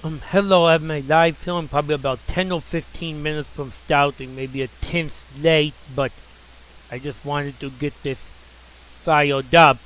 Hello, I have my live film probably about 10 or 15 minutes from starting, maybe a tenth late, but I just wanted to get this fired up.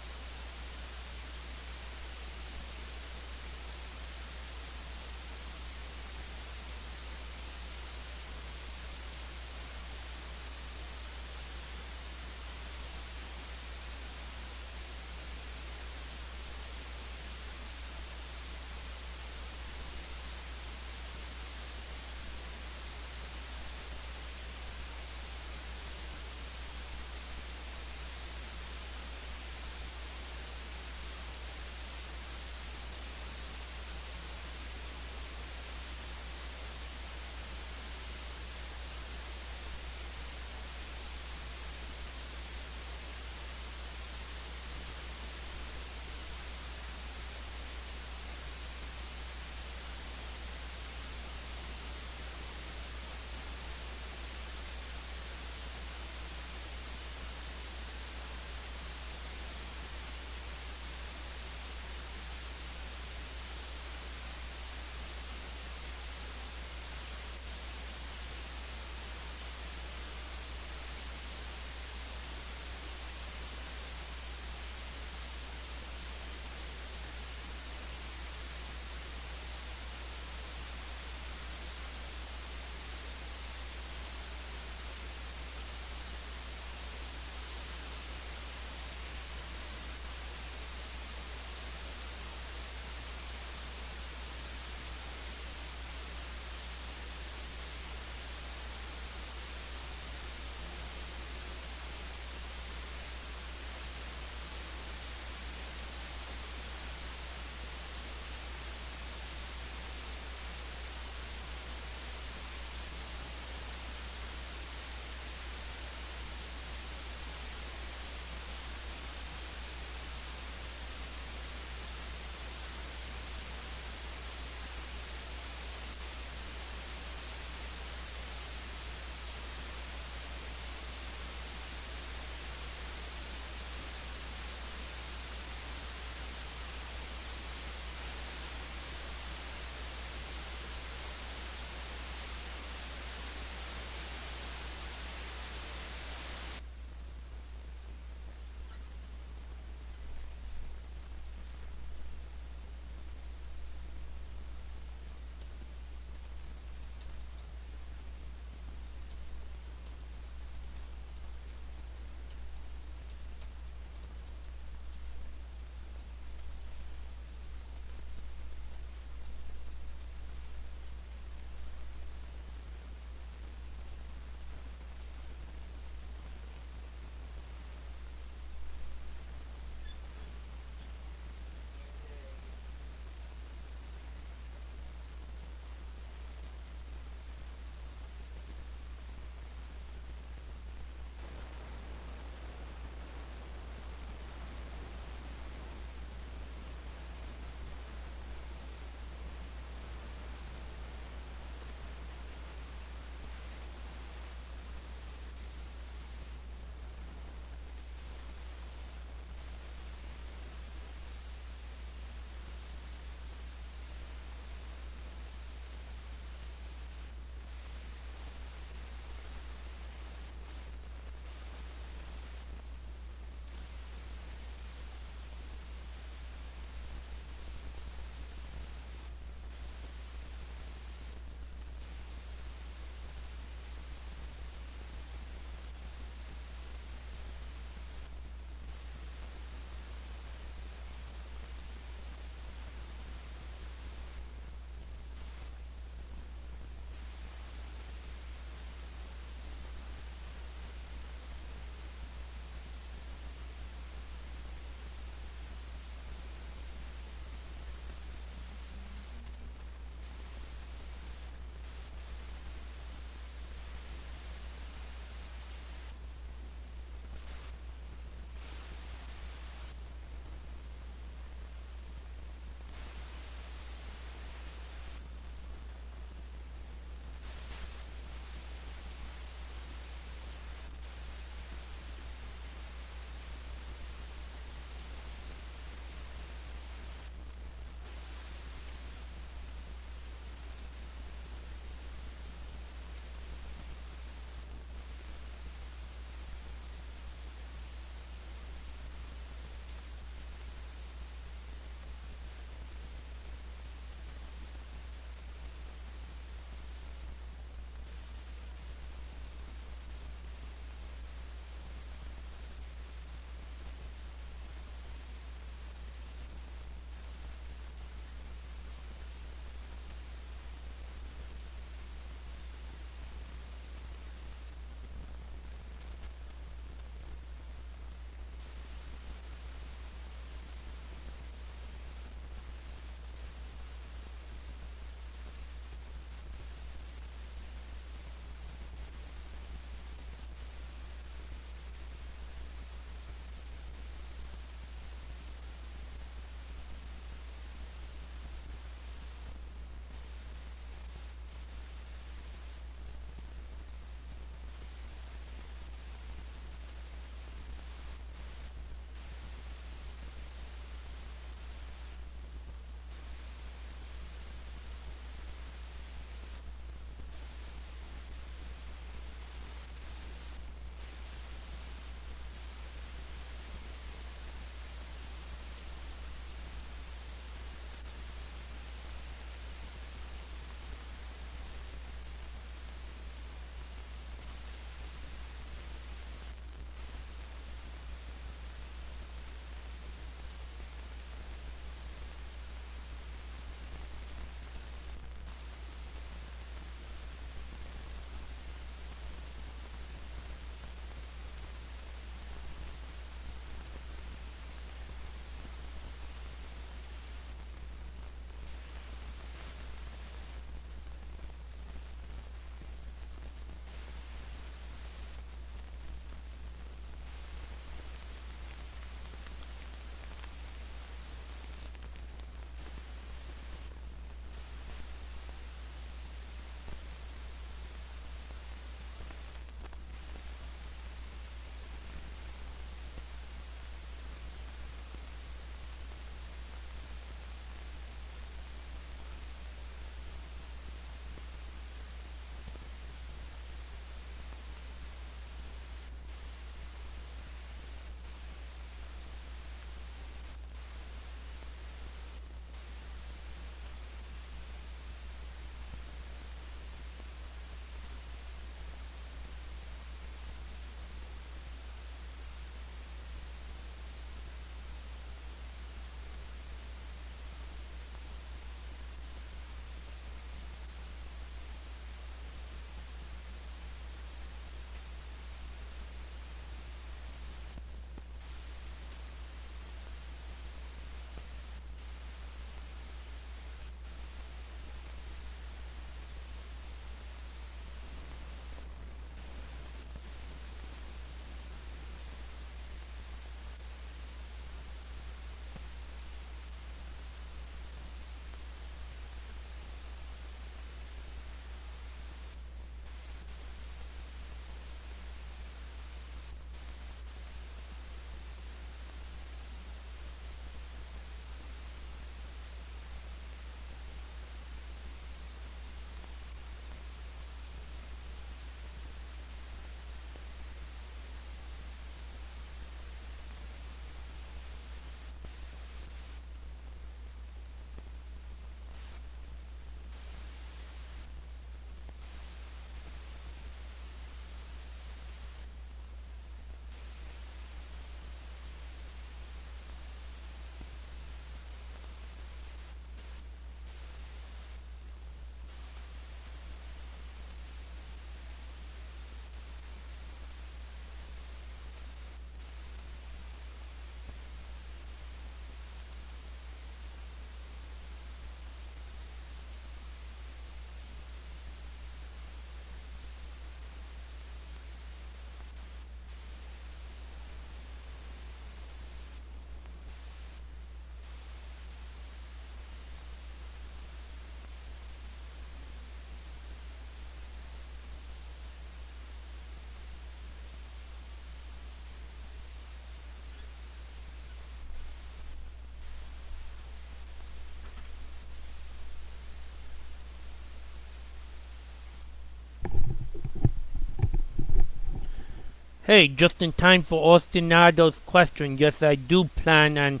Hey, just in time for Ostinado's question. Yes, I do plan on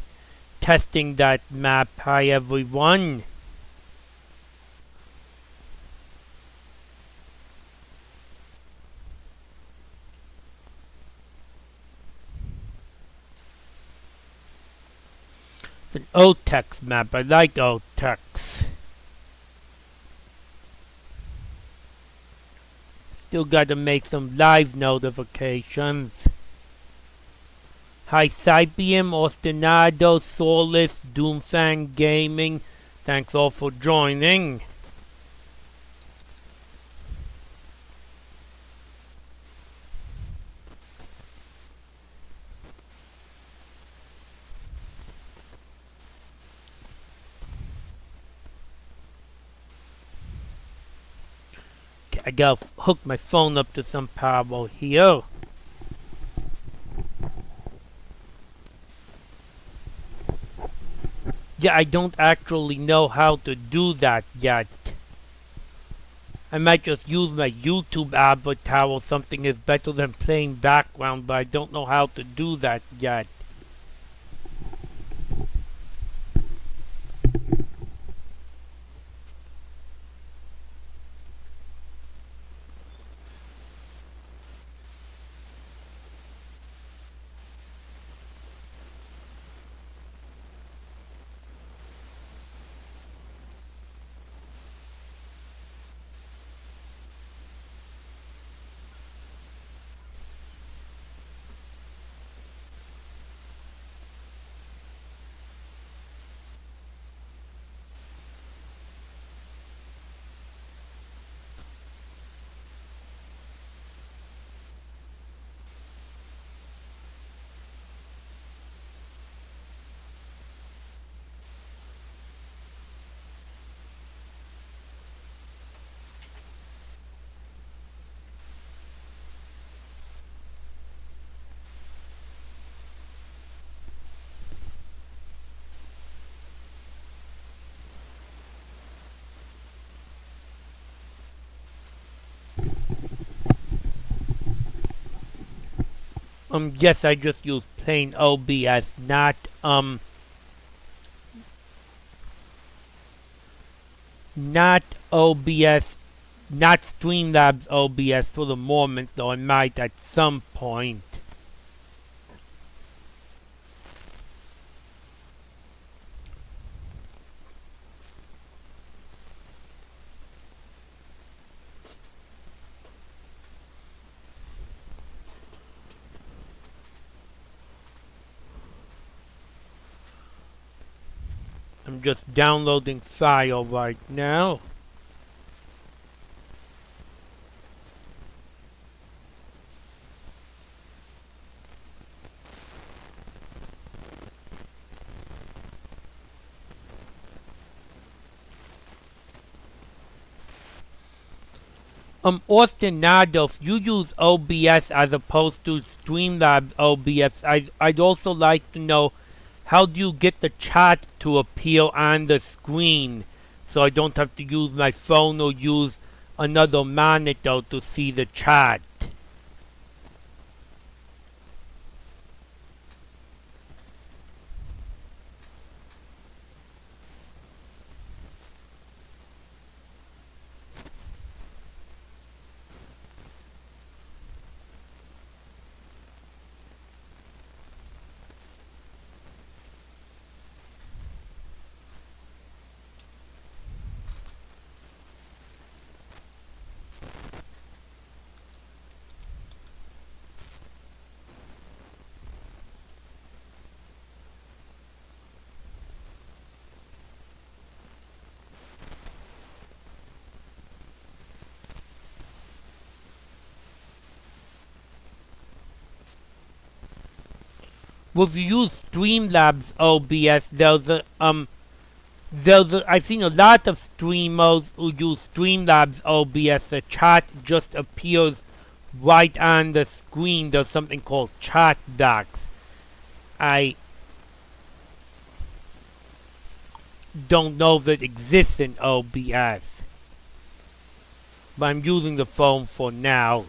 testing that map. Hi, everyone. It's an OTEX map. I like OTEX. Still gotta make some live notifications. Hi, Cypium, Ostinado, Solus, Doomfang Gaming. Thanks all for joining. I gotta hook my phone up to some power here. Yeah, I don't actually know how to do that yet. I might just use my YouTube avatar or something is better than playing background, but I don't know how to do that yet. Yes, I just use plain OBS, not OBS, not Streamlabs OBS for the moment, though I might at some point. I'm just downloading file right now. Austin Nado, if you use OBS as opposed to Streamlabs OBS, I'd also like to know how do you get the chat to appear on the screen so I don't have to use my phone or use another monitor to see the chat. Well, if you use Streamlabs OBS, I've seen a lot of streamers who use Streamlabs OBS. The chat just appears right on the screen. There's something called chat docs. I don't know if it exists in OBS, but I'm using the phone for now.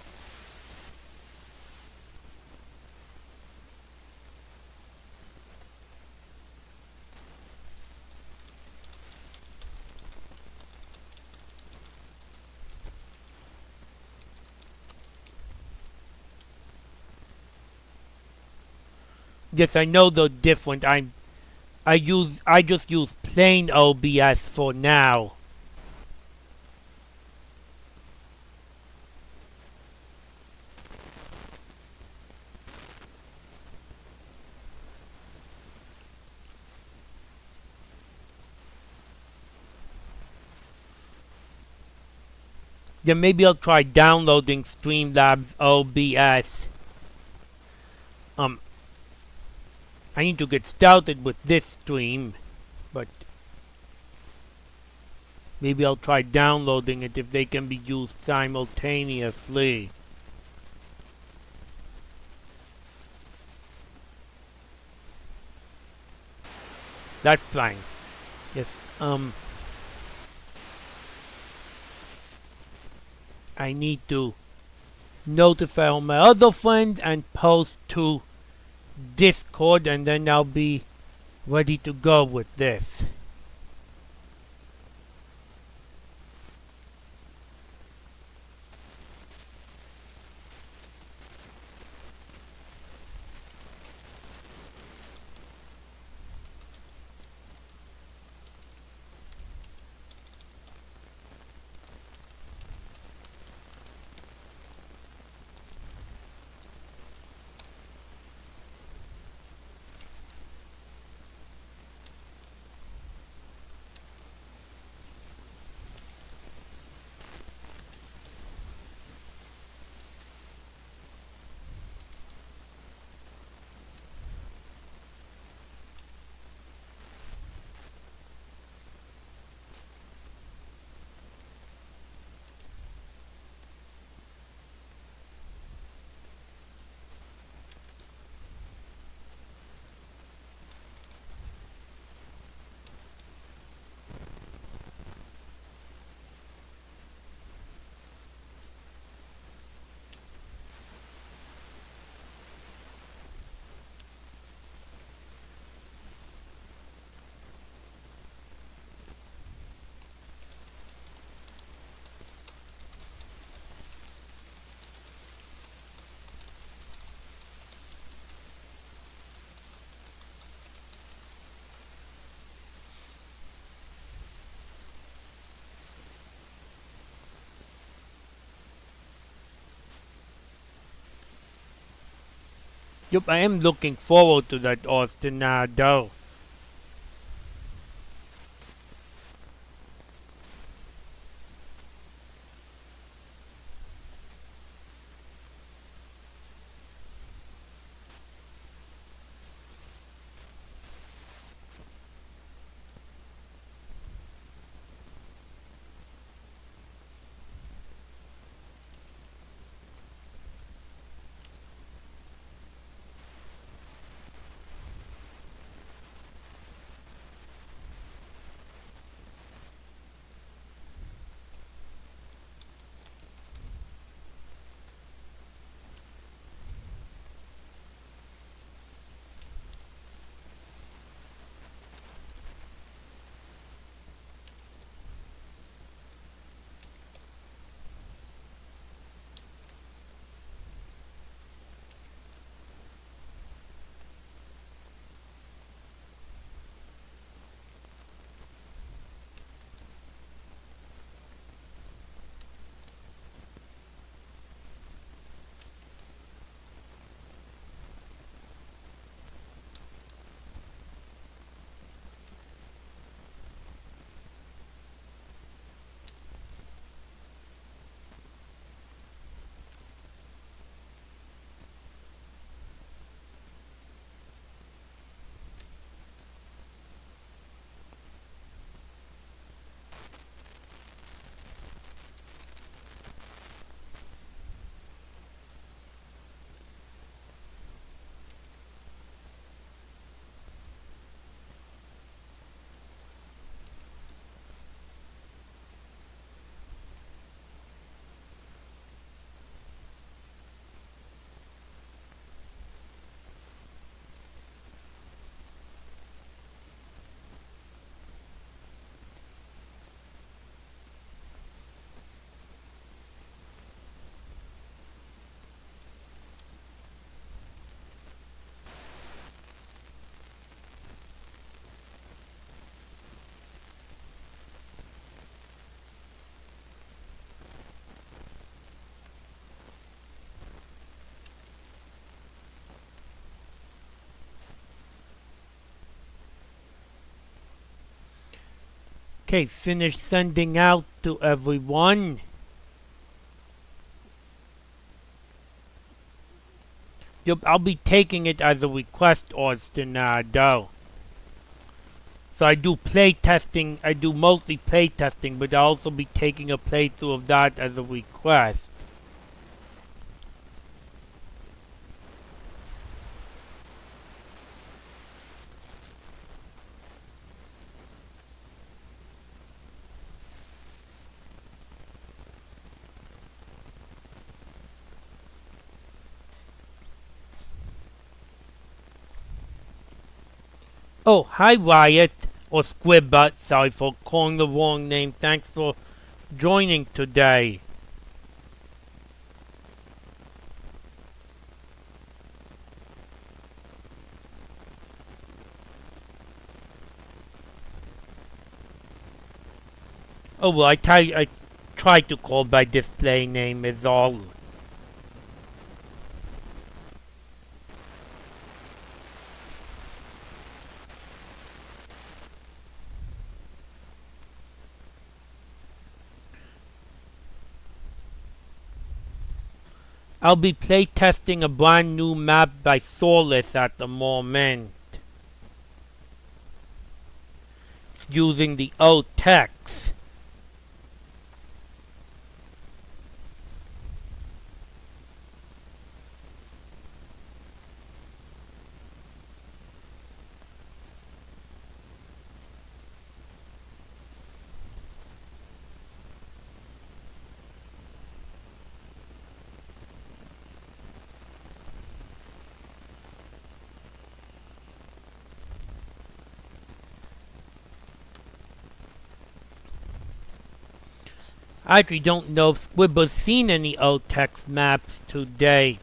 Yes, I know they're different. I just use plain OBS for now. Then maybe I'll try downloading Streamlabs OBS. Um, I need to get started with this stream, but maybe I'll try downloading it if they can be used simultaneously. That's fine. Yes. I need to notify all my other friends and post to Discord, and then I'll be ready to go with this. Yup, I am looking forward to that Austinado. Okay, finish sending out to everyone. I'll be taking it as a request, Austin, though. So I do play testing. I do mostly play testing, but I'll also be taking a playthrough of that as a request. Oh, hi Riot, or Squidbutt. Sorry for calling the wrong name. Thanks for joining today. Oh well, I tried to call by display name is all. I'll be playtesting a brand new map by Soulless at the moment. It's using the old text. I actually don't know if Squibber's seen any old text maps to date.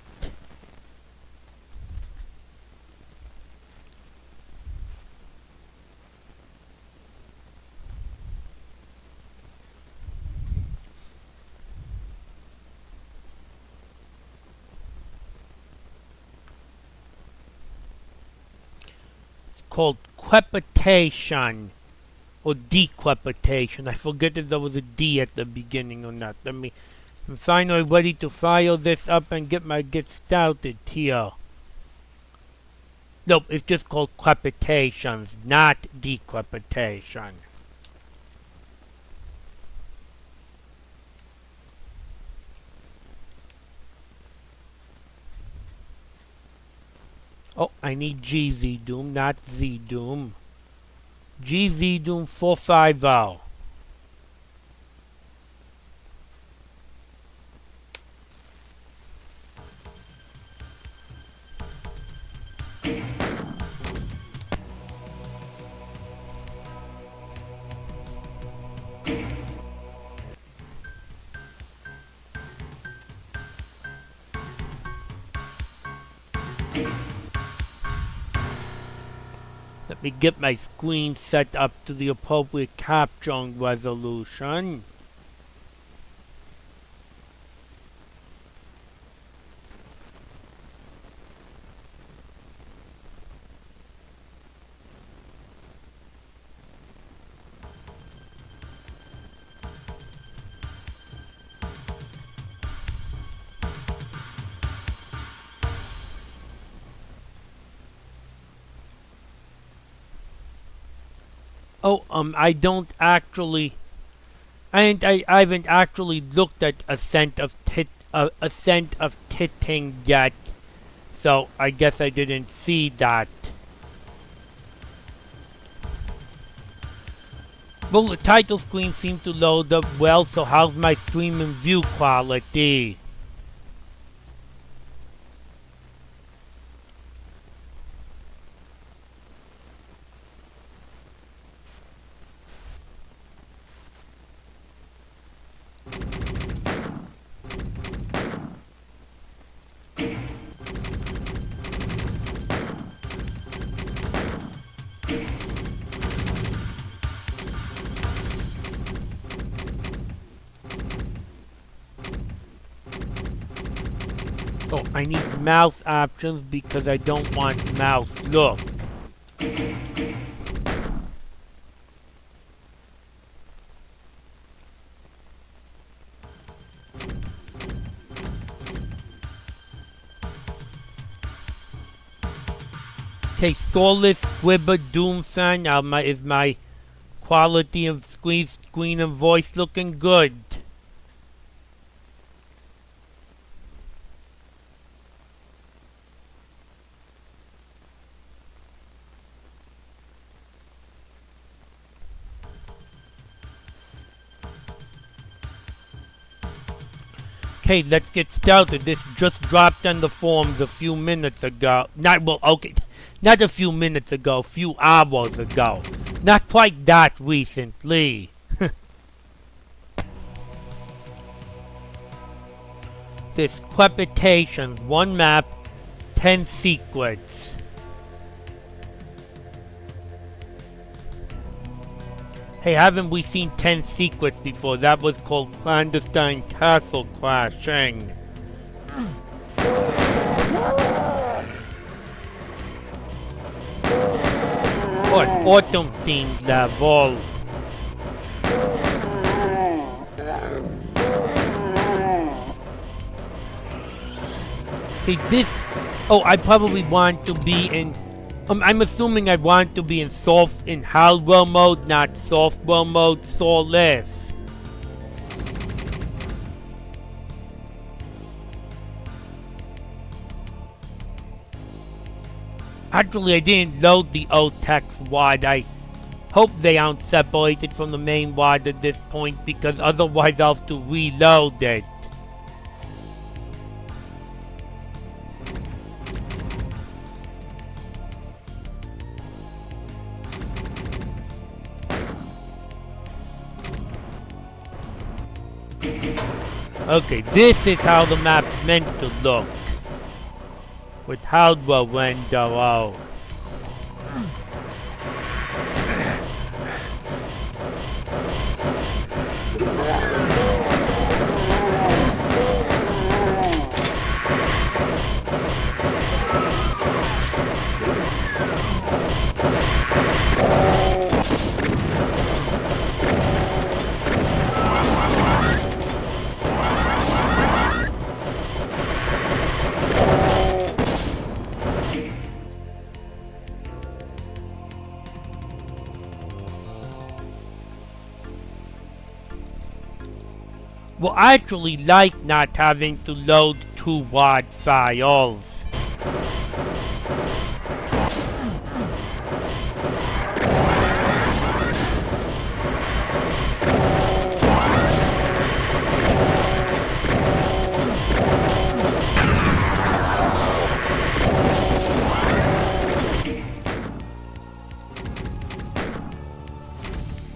It's called Crepitation. Or decrepitation. I forget if there was a D at the beginning or not. I'm finally ready to file this up and get started here. Nope, it's just called crepitations, not decrepitation. Oh, I need GZ Doom, not Z Doom. GZ Doom 450. Let me get my screen set up to the appropriate capturing resolution. Oh, I haven't actually looked at Ascent of Titting yet, so I guess I didn't see that. Well, the title screen seems to load up well, so how's my stream and view quality? Oh, I need mouse options because I don't want mouse look. Okay, Soulless Squibber Doomfang is my quality of screen and voice looking good. Okay, let's get started. This just dropped on the forums a few minutes ago. Not a few minutes ago, a few hours ago. Not quite that recently. This Crepitations, 1 map, 10 secrets. Hey, haven't we seen 10 secrets before? That was called Clandestine Castle Crashing. Or an autumn themed level. Okay, this... Oh, I probably want to be in... I'm assuming I want to be in hardware mode, not software mode, soulless. Actually, I didn't load the O-Text WAD. I hope they aren't separated from the main WAD at this point, because otherwise I'll have to reload it. Okay, this is how the map's meant to look. With hardware window out. Well, I actually like not having to load 2 WAD files.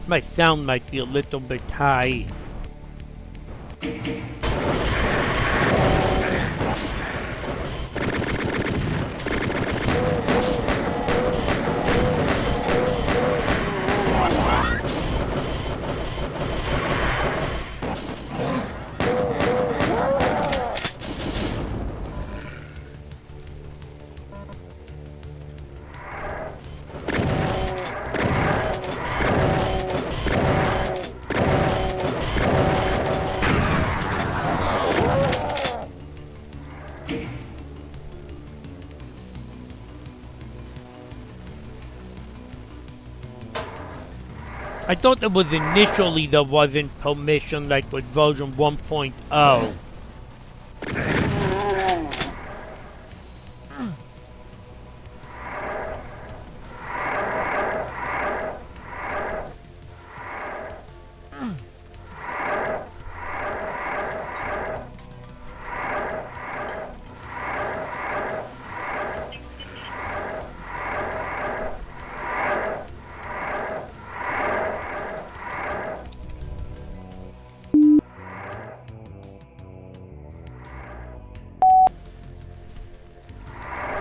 My sound might be a little bit high. I thought it was initially there wasn't permission like with version 1.0.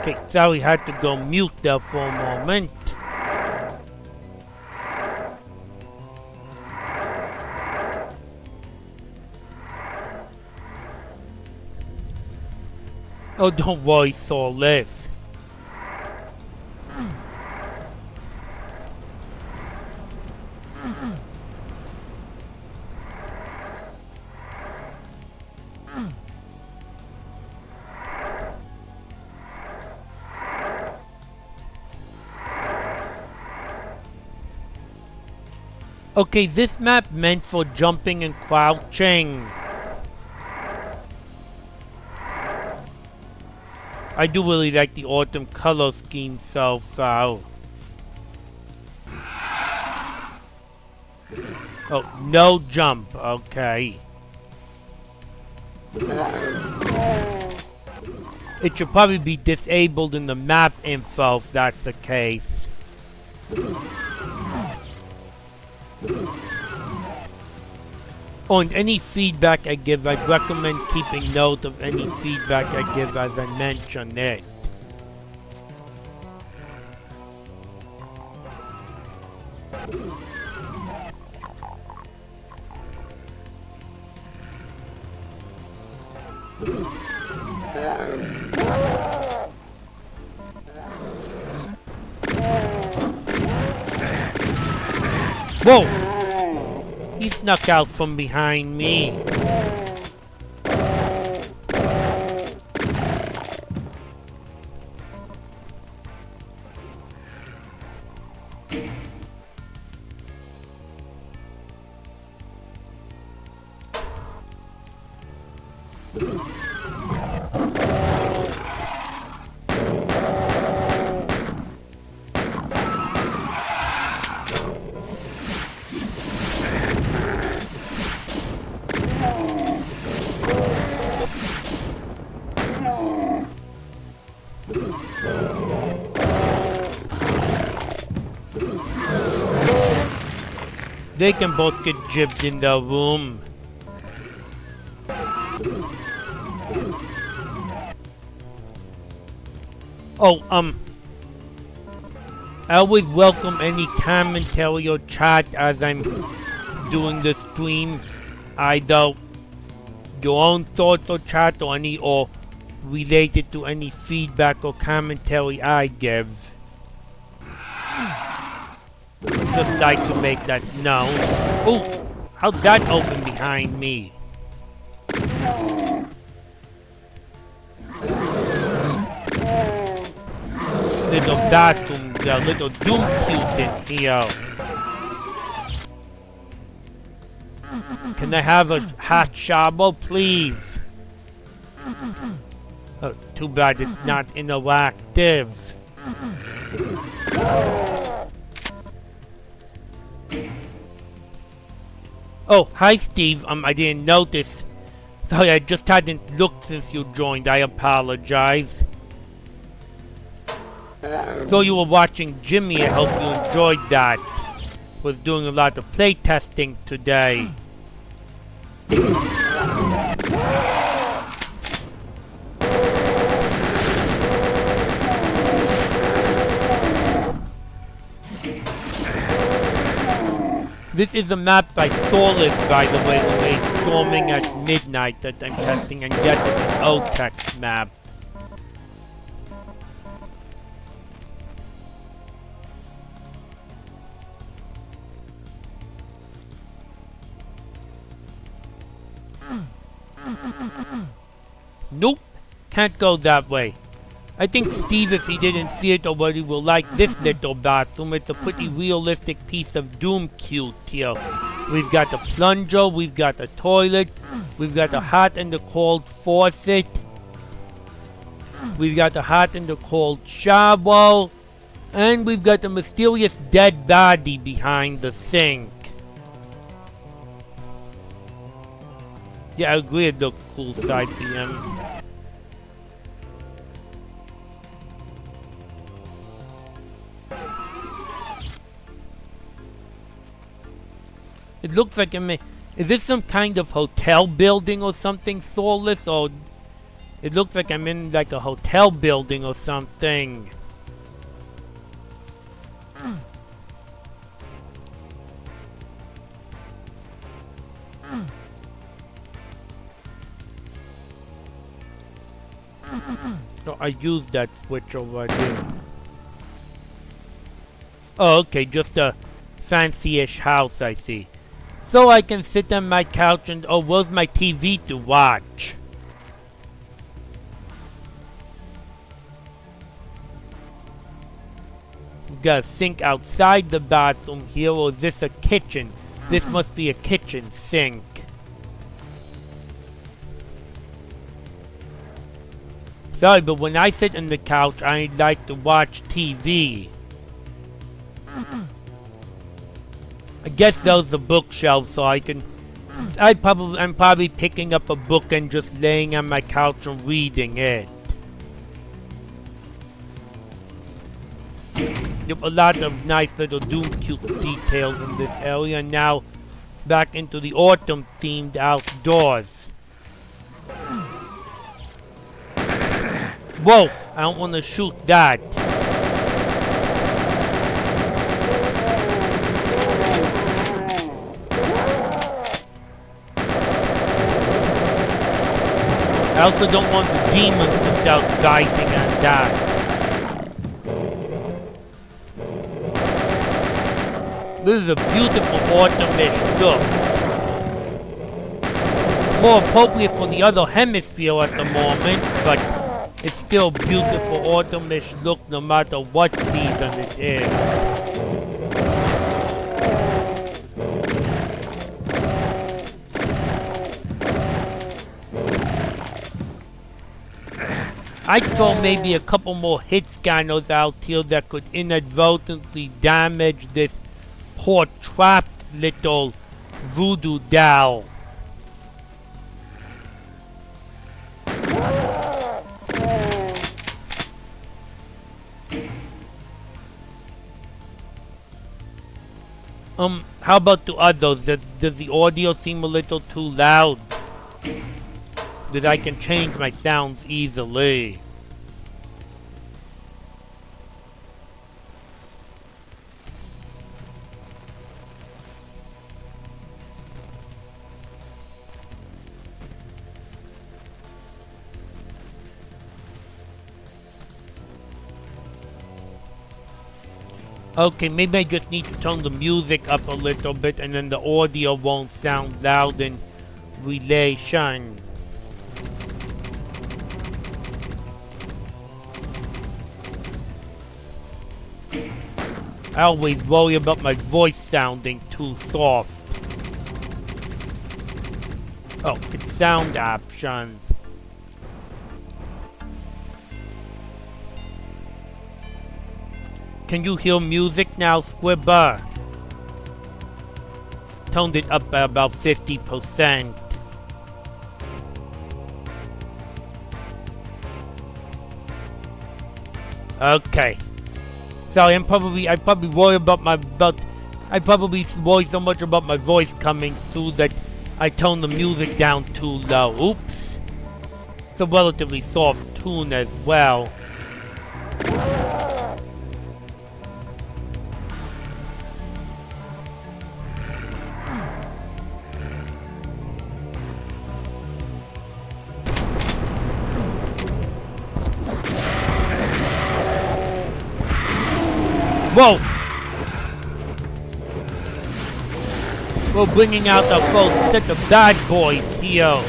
Okay, sorry, had to go mute there for a moment. Oh, don't worry, Soulless. Okay, this map meant for jumping and crouching. I do really like the autumn color scheme so far. Oh, no jump. Okay. It should probably be disabled in the map info if that's the case. Oh, and any feedback I give, I'd recommend keeping note of any feedback I give as I mention it. Whoa! He snuck out from behind me. They can both get jibbed in the room. Oh, I always welcome any commentary or chat as I'm doing the stream. Either your own thoughts or chat or related to any feedback or commentary I give. Just like to make that known. Oh, how'd that open behind me? Little bathroom, the little doom cute in here. Can I have a hot shower, please? Oh, too bad it's not interactive. Oh, hi Steve. I didn't notice. Sorry, I just hadn't looked since you joined. I apologize. So you were watching Jimmy. I hope you enjoyed that. Was doing a lot of playtesting today. This is a map by Solus, by the way, when we're storming at midnight that I'm testing, and yes, it's an OTEX map. Nope, can't go that way. I think Steve, if he didn't see it already, will like this little bathroom. It's a pretty realistic piece of Doom cute here. We've got the plunger, we've got the toilet, we've got the hot and the cold faucet, we've got the hot and the cold shower, and we've got the mysterious dead body behind the sink. Yeah, I agree it looks cool side PM. It looks like is this some kind of hotel building or something, Solus? Or it looks like I'm in like a hotel building or something. So I used that switch over there. Oh, okay, just a fancy-ish house, I see. So I can sit on my couch and, oh, where's my TV to watch? We've got a sink outside the bathroom here, or is this a kitchen? This must be a kitchen sink. Sorry, but when I sit on the couch, I like to watch TV. I guess those are bookshelves, so I can... I'm probably picking up a book and just laying on my couch and reading it. Yep, a lot of nice little Doom cute details in this area. Now, back into the autumn-themed outdoors. Whoa! I don't want to shoot that. I also don't want the demons to start biting on that. This is a beautiful autumnish look. More appropriate for the other hemisphere at the moment, but it's still beautiful autumnish look no matter what season it is. I thought maybe a couple more hit scanners out here that could inadvertently damage this poor trapped little voodoo doll. How about the others? Does the audio seem a little too loud? That I can change my sounds easily. Okay, maybe I just need to turn the music up a little bit and then the audio won't sound loud in relation. I always worry about my voice sounding too soft. Oh, it's sound options. Can you hear music now, Squibber? Toned it up by about 50%. Okay. Sorry, I probably worry I probably worry so much about my voice coming through that I tone the music down too low. Oops. It's a relatively soft tune as well. Whoa! We're bringing out our first set of bad boys here.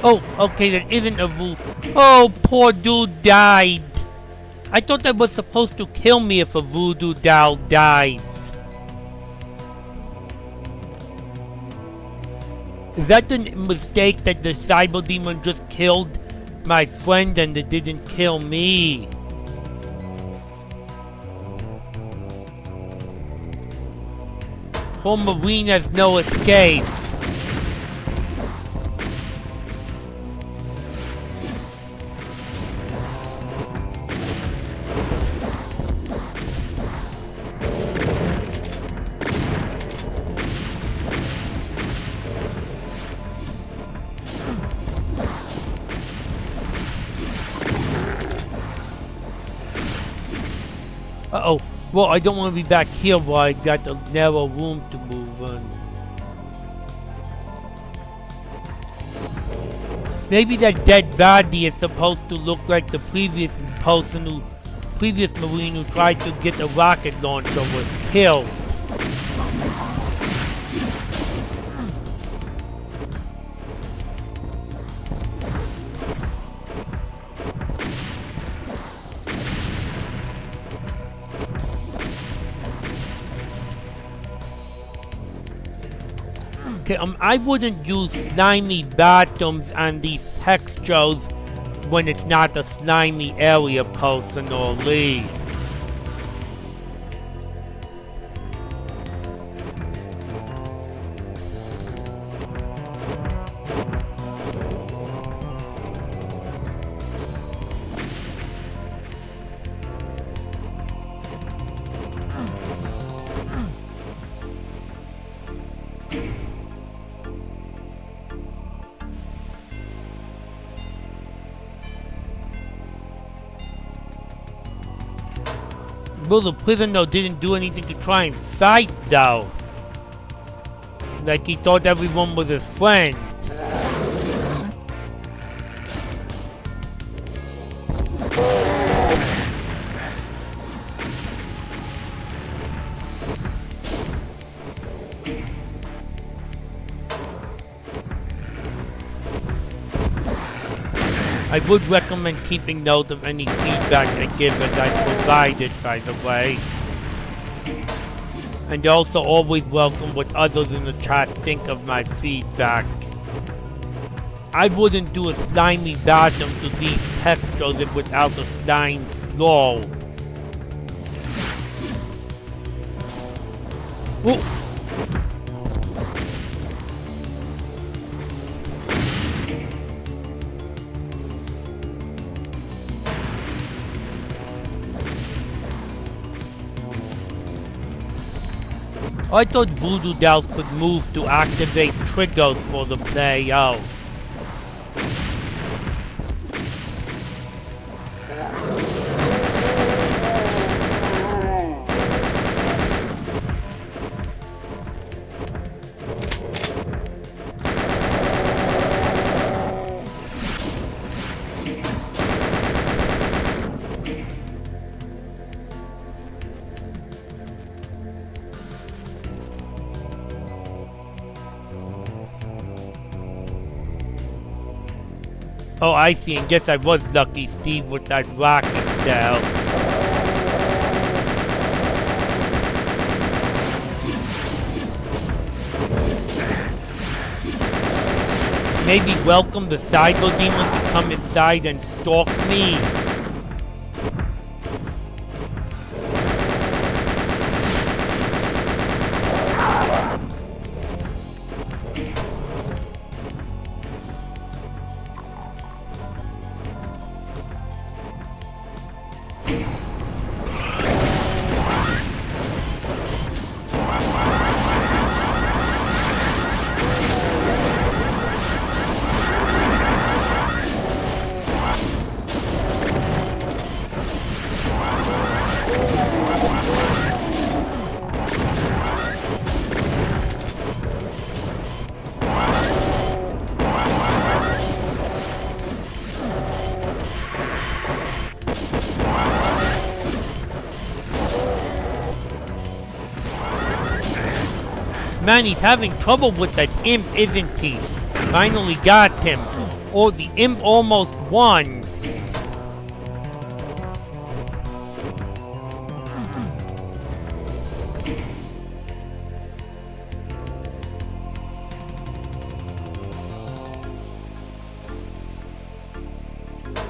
Oh, okay, that isn't a voodoo. Oh, poor dude died. I thought that was supposed to kill me if a voodoo doll dies. Is that the mistake that the cyber demon just killed my friend and it didn't kill me? Poor Marine has no escape. Uh-oh. Well, I don't want to be back here while I got a narrow room to move in. Maybe that dead body is supposed to look like the previous Marine who tried to get a rocket launcher was killed. Okay, I wouldn't use slimy bottoms on these textures when it's not a slimy area personally. Well, the prisoner didn't do anything to try and fight, though. Like he thought everyone was his friend. I would recommend keeping note of any feedback I give as I provided, by the way. And also always welcome what others in the chat think of my feedback. I wouldn't do a slimy bottom to these textures without a slime floor. Ooh. I thought voodoo dolls could move to activate triggers for the player. Oh, I see, and guess I was lucky, Steve, with that rocket cell. Maybe welcome the cyber demon to come inside and stalk me. Man, he's having trouble with that imp, isn't he? Finally got him. Or the imp almost won.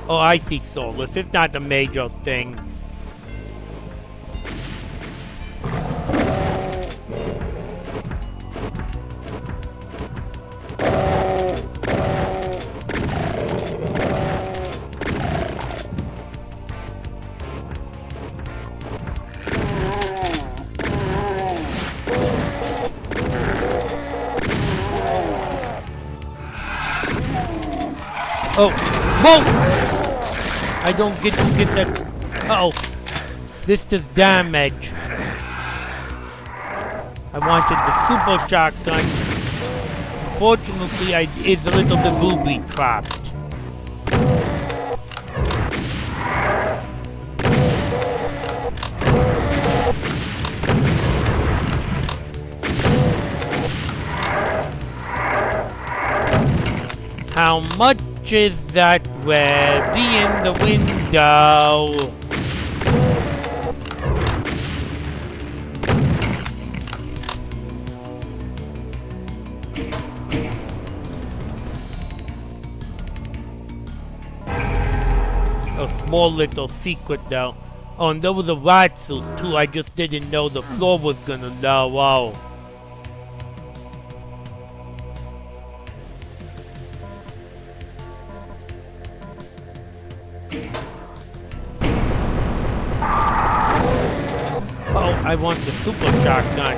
Oh, I see, Solus. It's not a major thing. Oh, whoa! I don't get to get that. Uh-oh. This does damage. I wanted the super shotgun. Unfortunately, it's a little bit booby trapped. How much is that resi in the window? A small little secret though. Oh, and there was a rat suit too. I just didn't know the floor was gonna know. Wow. Oh, I want the super shotgun.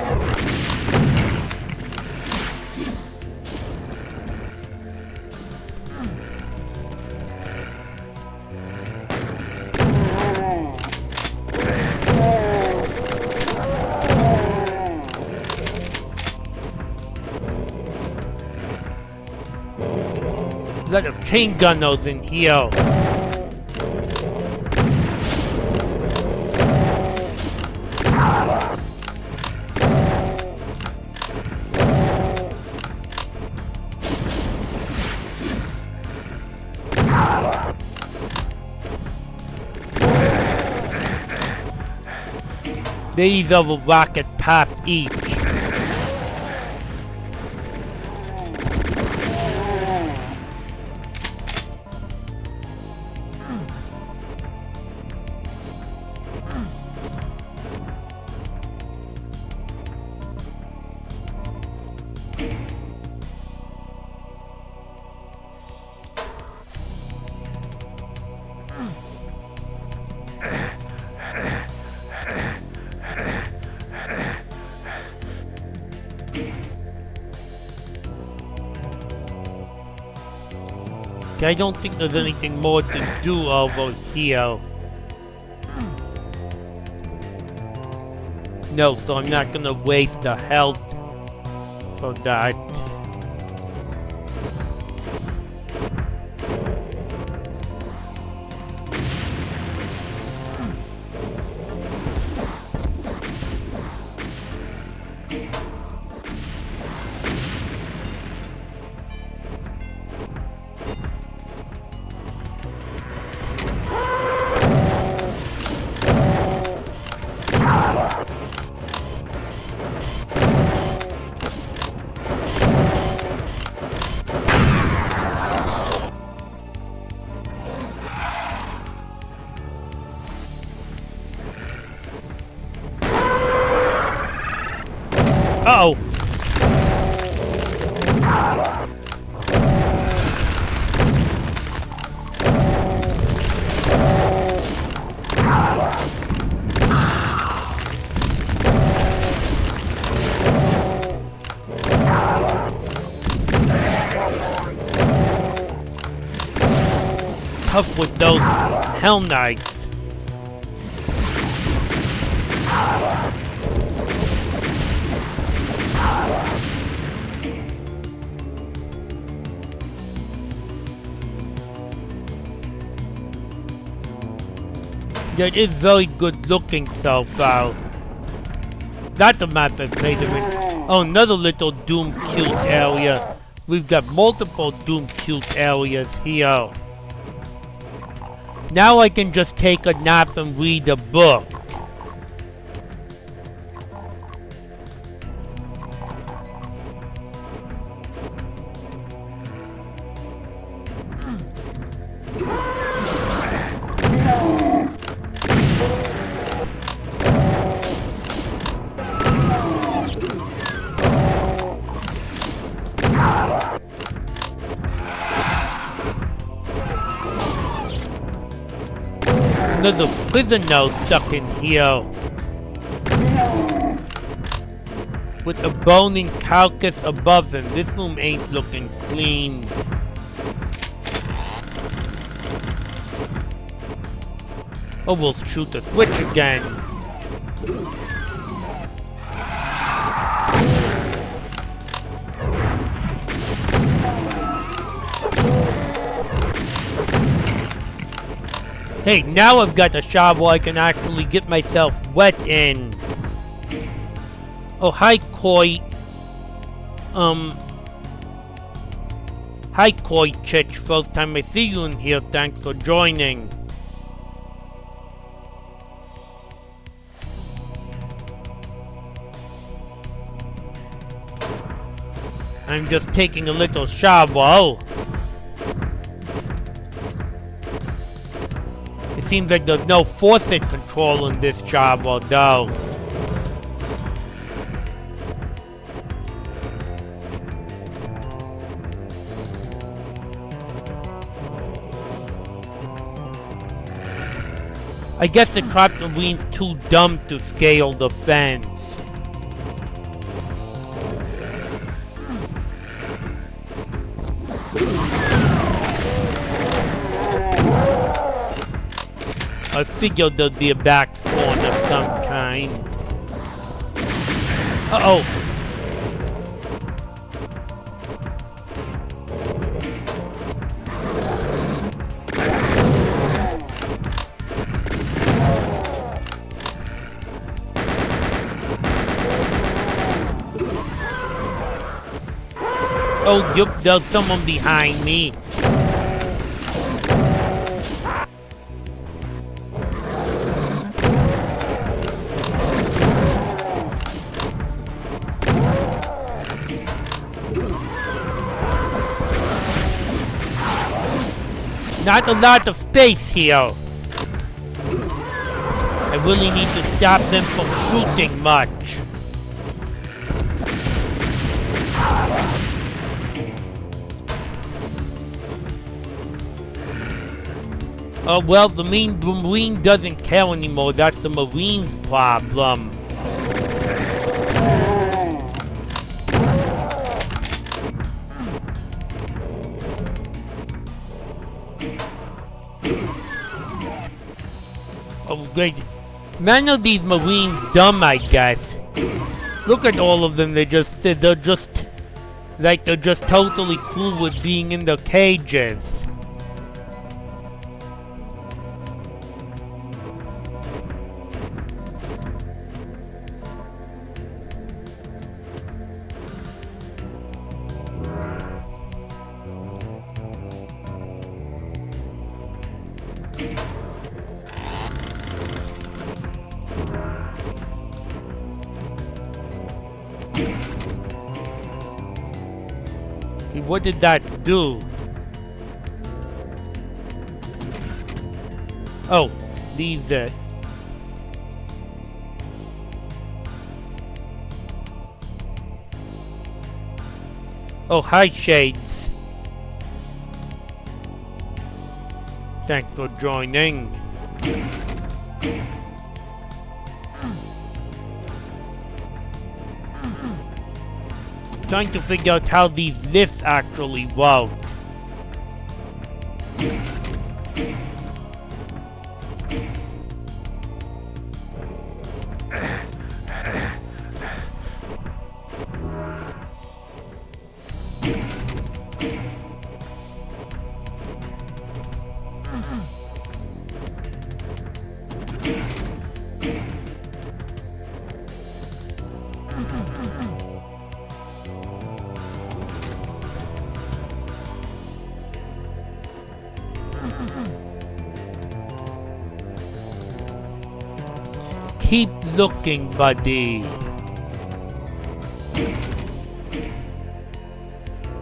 Lot of chain gunners in here. These are a rocket pop each. I don't think there's anything more to do over here. No, so I'm not gonna waste the health for that. Uh-oh! Tough with those hell knights. That is very good looking so far. That's a map that's made of it. Oh, another little Doom cute area. We've got multiple Doom cute areas here. Now I can just take a nap and read a book. There's a prison now stuck in here. With a boning carcass above him. This room ain't looking clean. Oh, we'll shoot the switch again. Hey, now I've got a shovel I can actually get myself wet in. Oh, hi, Koi. Hi Koi Chich, first time I see you in here, thanks for joining. I'm just taking a little shower. It seems like there's no faucet control in this shower though. I guess the Crepitations too dumb to scale the fence. I figured there'd be a back spawn of some kind. Uh-oh. Oh, yup, there's someone behind me. Not a lot of space here. I really need to stop them from shooting much. Oh well, the Marine doesn't care anymore. That's the Marine's problem. Oh great. None of these Marines dumb, I guess. Look at all of them. They're just totally cool with being in the cages. What did that do? Oh, these Oh, hi Shades. Thanks for joining. Trying to figure out how these lifts actually work. Keep looking, buddy.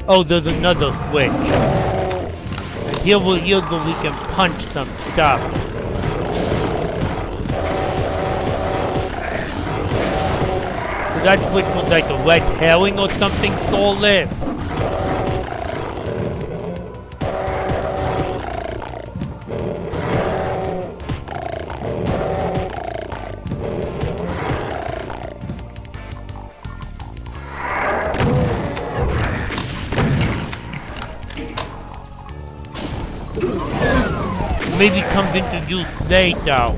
Oh, there's another switch. And here's where we can punch some stuff. So that switch was like a red herring or something, soulless. Maybe comes into use later.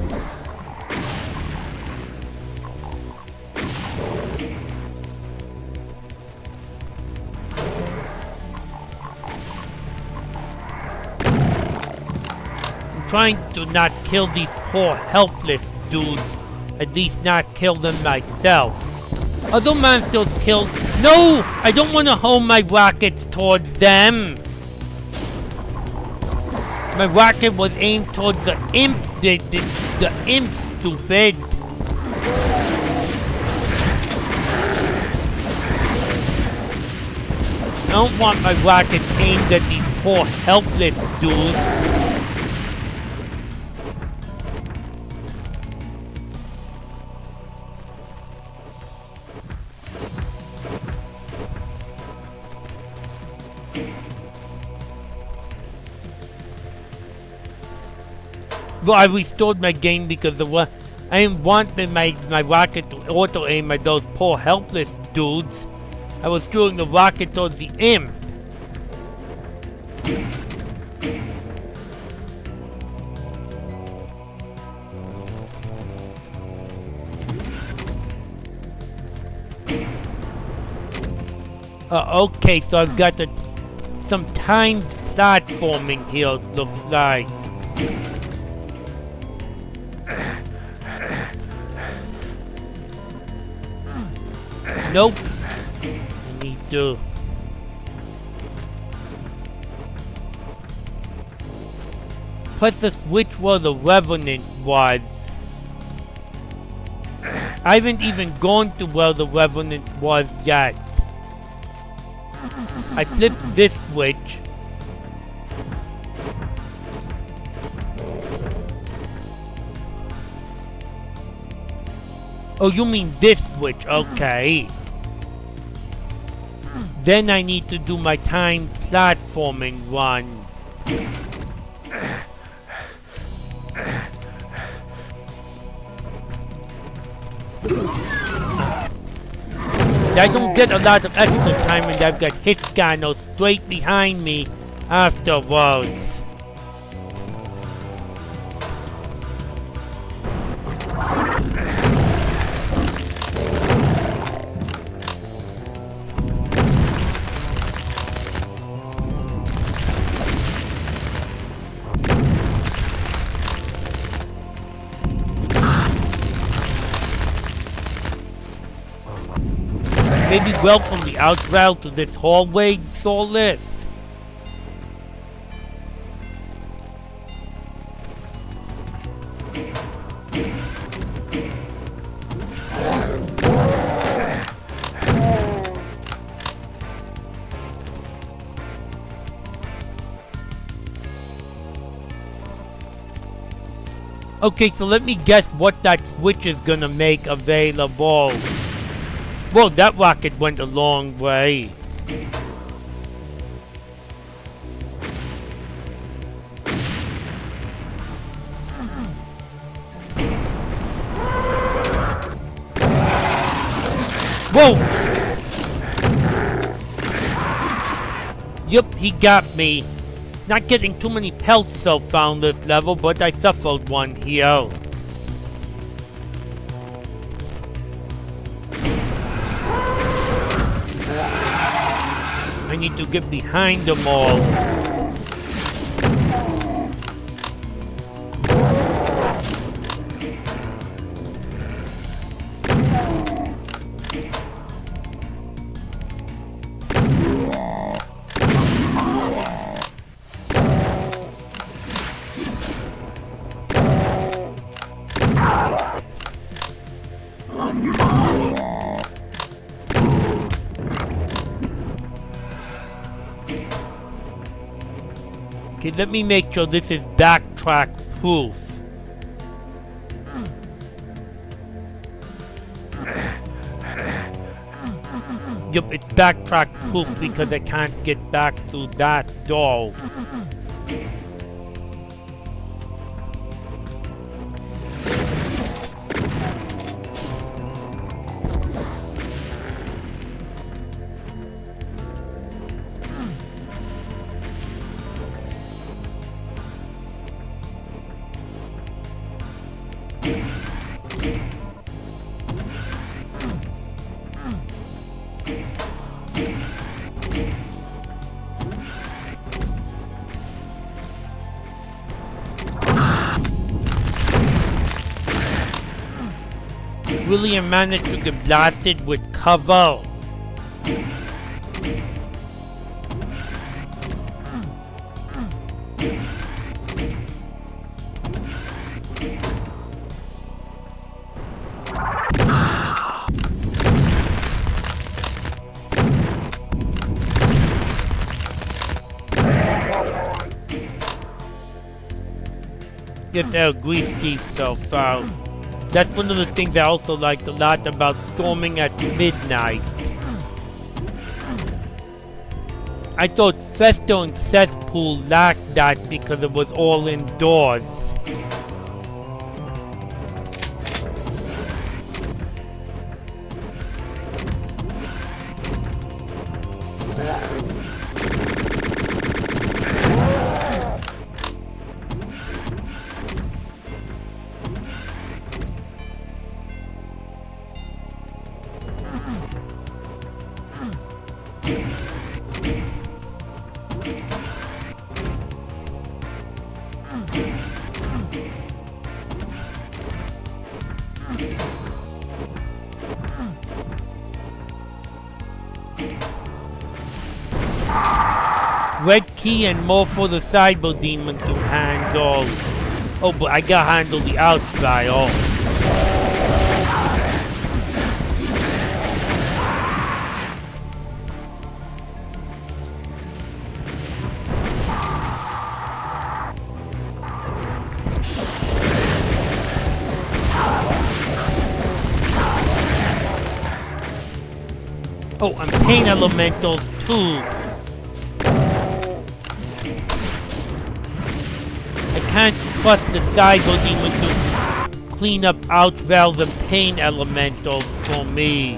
I'm trying to not kill these poor helpless dudes. At least not kill them myself. Other monsters killed. No! I don't want to home my rockets towards them! My rocket was aimed towards the imp. The imp, stupid. I don't want my rockets aimed at these poor helpless dudes. Well, I restored my game because I didn't want my rocket to auto-aim at those poor helpless dudes. I was throwing the rocket towards the imp. Okay, so I've got some timed platforming here, looks like. Nope. I need to... press the switch where the Revenant was. I haven't even gone to where the Revenant was yet. I flipped this switch. Oh, you mean this switch, okay. Then I need to do my timed platforming run. I don't get a lot of extra time and I've got hit scanners straight behind me afterwards. Maybe welcome the outroute to this hallway, Soulless. Okay, so let me guess what that switch is gonna make available. Well, that rocket went a long way. Whoa! Yup, he got me. Not getting too many pelts so far on this level, but I suffered one here. I need to get behind them all. Okay, let me make sure this is backtrack proof. Yup, it's backtrack proof because I can't get back through that door. William managed to get blasted with cover. Get our grease teeth so far. That's one of the things I also liked a lot about storming at midnight. I thought Festo and Cesspool lacked that because it was all indoors. Red key and more for the cyber demon to handle. Oh, but I gotta handle the outside. Oh. Oh, and pain elementals too. I can't trust the cyber demon to clean up Outvalve and pain elementals for me.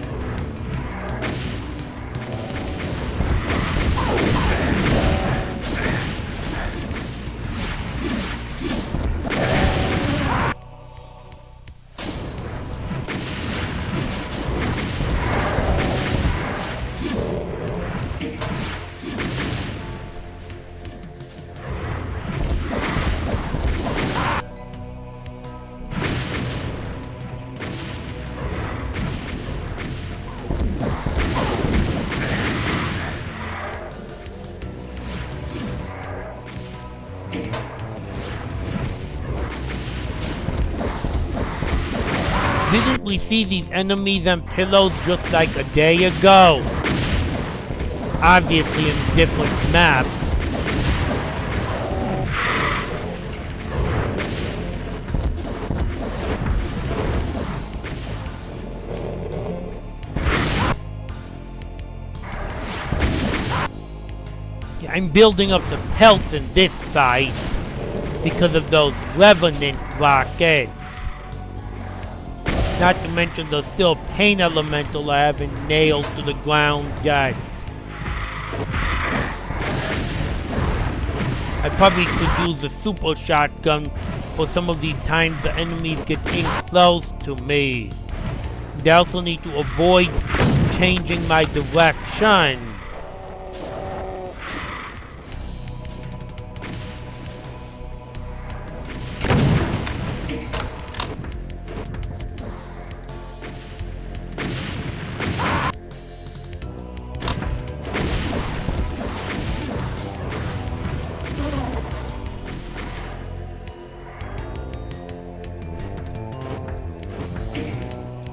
Didn't we see these enemies and pillows just like a day ago? Obviously in a different map. Yeah, I'm building up the pelts in this fight because of those Revenant rockets. Not to mention the still pain elemental I haven't nailed to the ground yet. I probably could use a super shotgun for some of these times the enemies get in close to me. I also need to avoid changing my direction.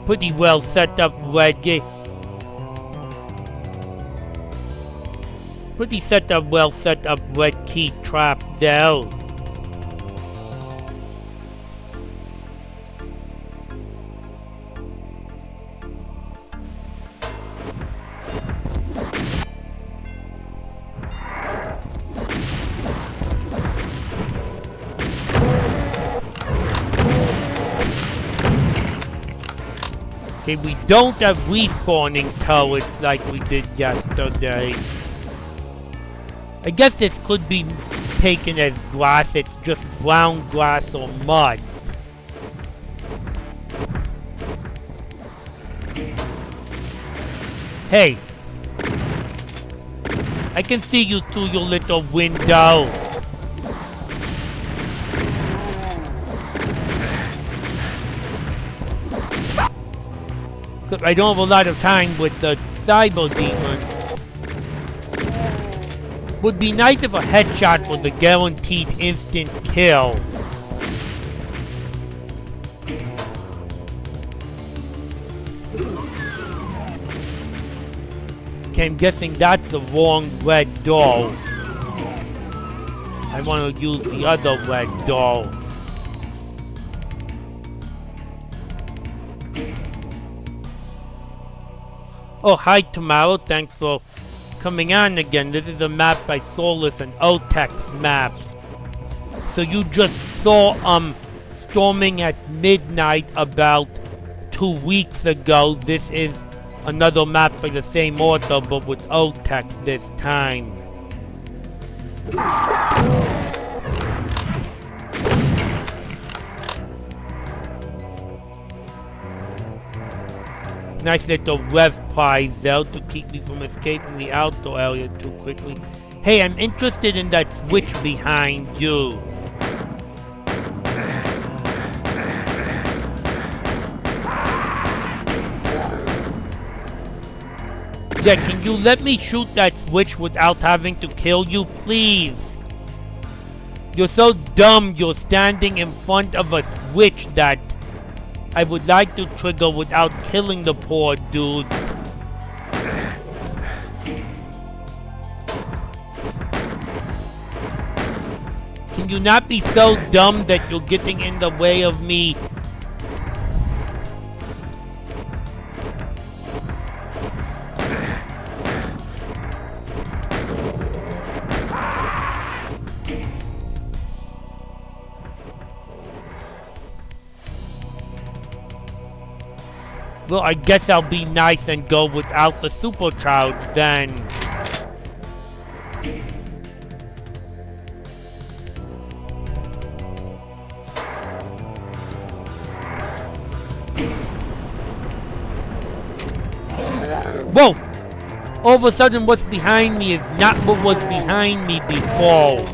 Pretty well set up, Reggie. Well set up red key trap though. Okay, we don't have respawning turrets like we did yesterday. I guess this could be taken as grass, it's just brown grass or mud. Hey! I can see you through your little window. I don't have a lot of time with the cyber demon. Would be nice if a headshot was a guaranteed instant kill. Okay, I'm guessing that's the wrong red doll. I want to use the other red doll. Oh, hi Tomorrow, thanks for coming on again. This is a map by Solus, an Otex map. So you just saw Storming at Midnight about 2 weeks ago. This is another map by the same author, but with Otex this time. Nice little rev prize though to keep me from escaping the outdoor area too quickly. Hey, I'm interested in that switch behind you. Yeah, can you let me shoot that switch without having to kill you, please? You're so dumb you're standing in front of a switch that I would like to trigger without killing the poor dude. Can you not be so dumb that you're getting in the way of me? Well, I guess I'll be nice and go without the supercharge then. Whoa! All of a sudden what's behind me is not what was behind me before.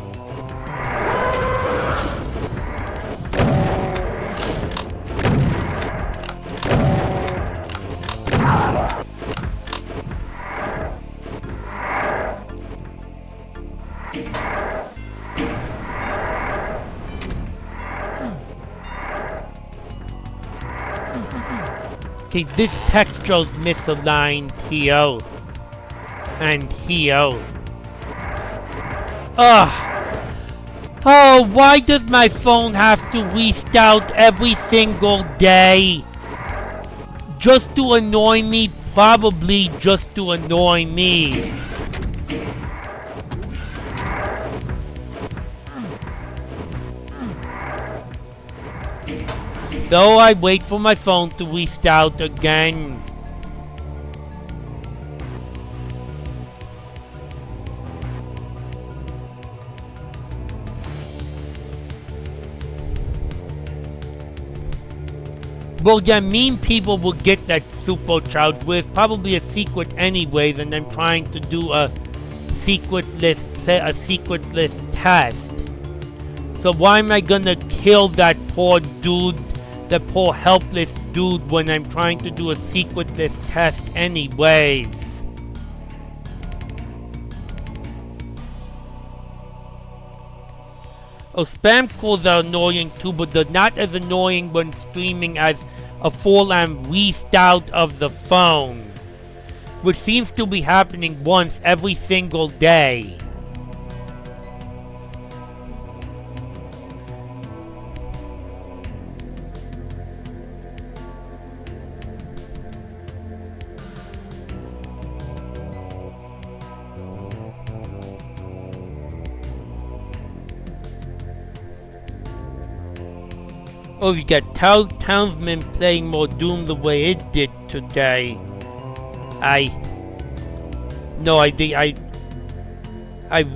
Okay, this texture's misaligned here. And here. Ugh! Oh, why does my phone have to restart every single day? Just to annoy me? Probably just to annoy me. So I wait for my phone to restart again. Well, yeah, mean people will get that supercharged with probably a secret anyways, and I'm trying to do a secretless test. So why am I gonna kill that poor dude? The poor helpless dude when I'm trying to do a secretless test anyways. Oh, spam calls are annoying too, but they're not as annoying when streaming as a full-on restart of the phone, which seems to be happening once every single day. Oh, you got Townsman playing more Doom the way it did today. I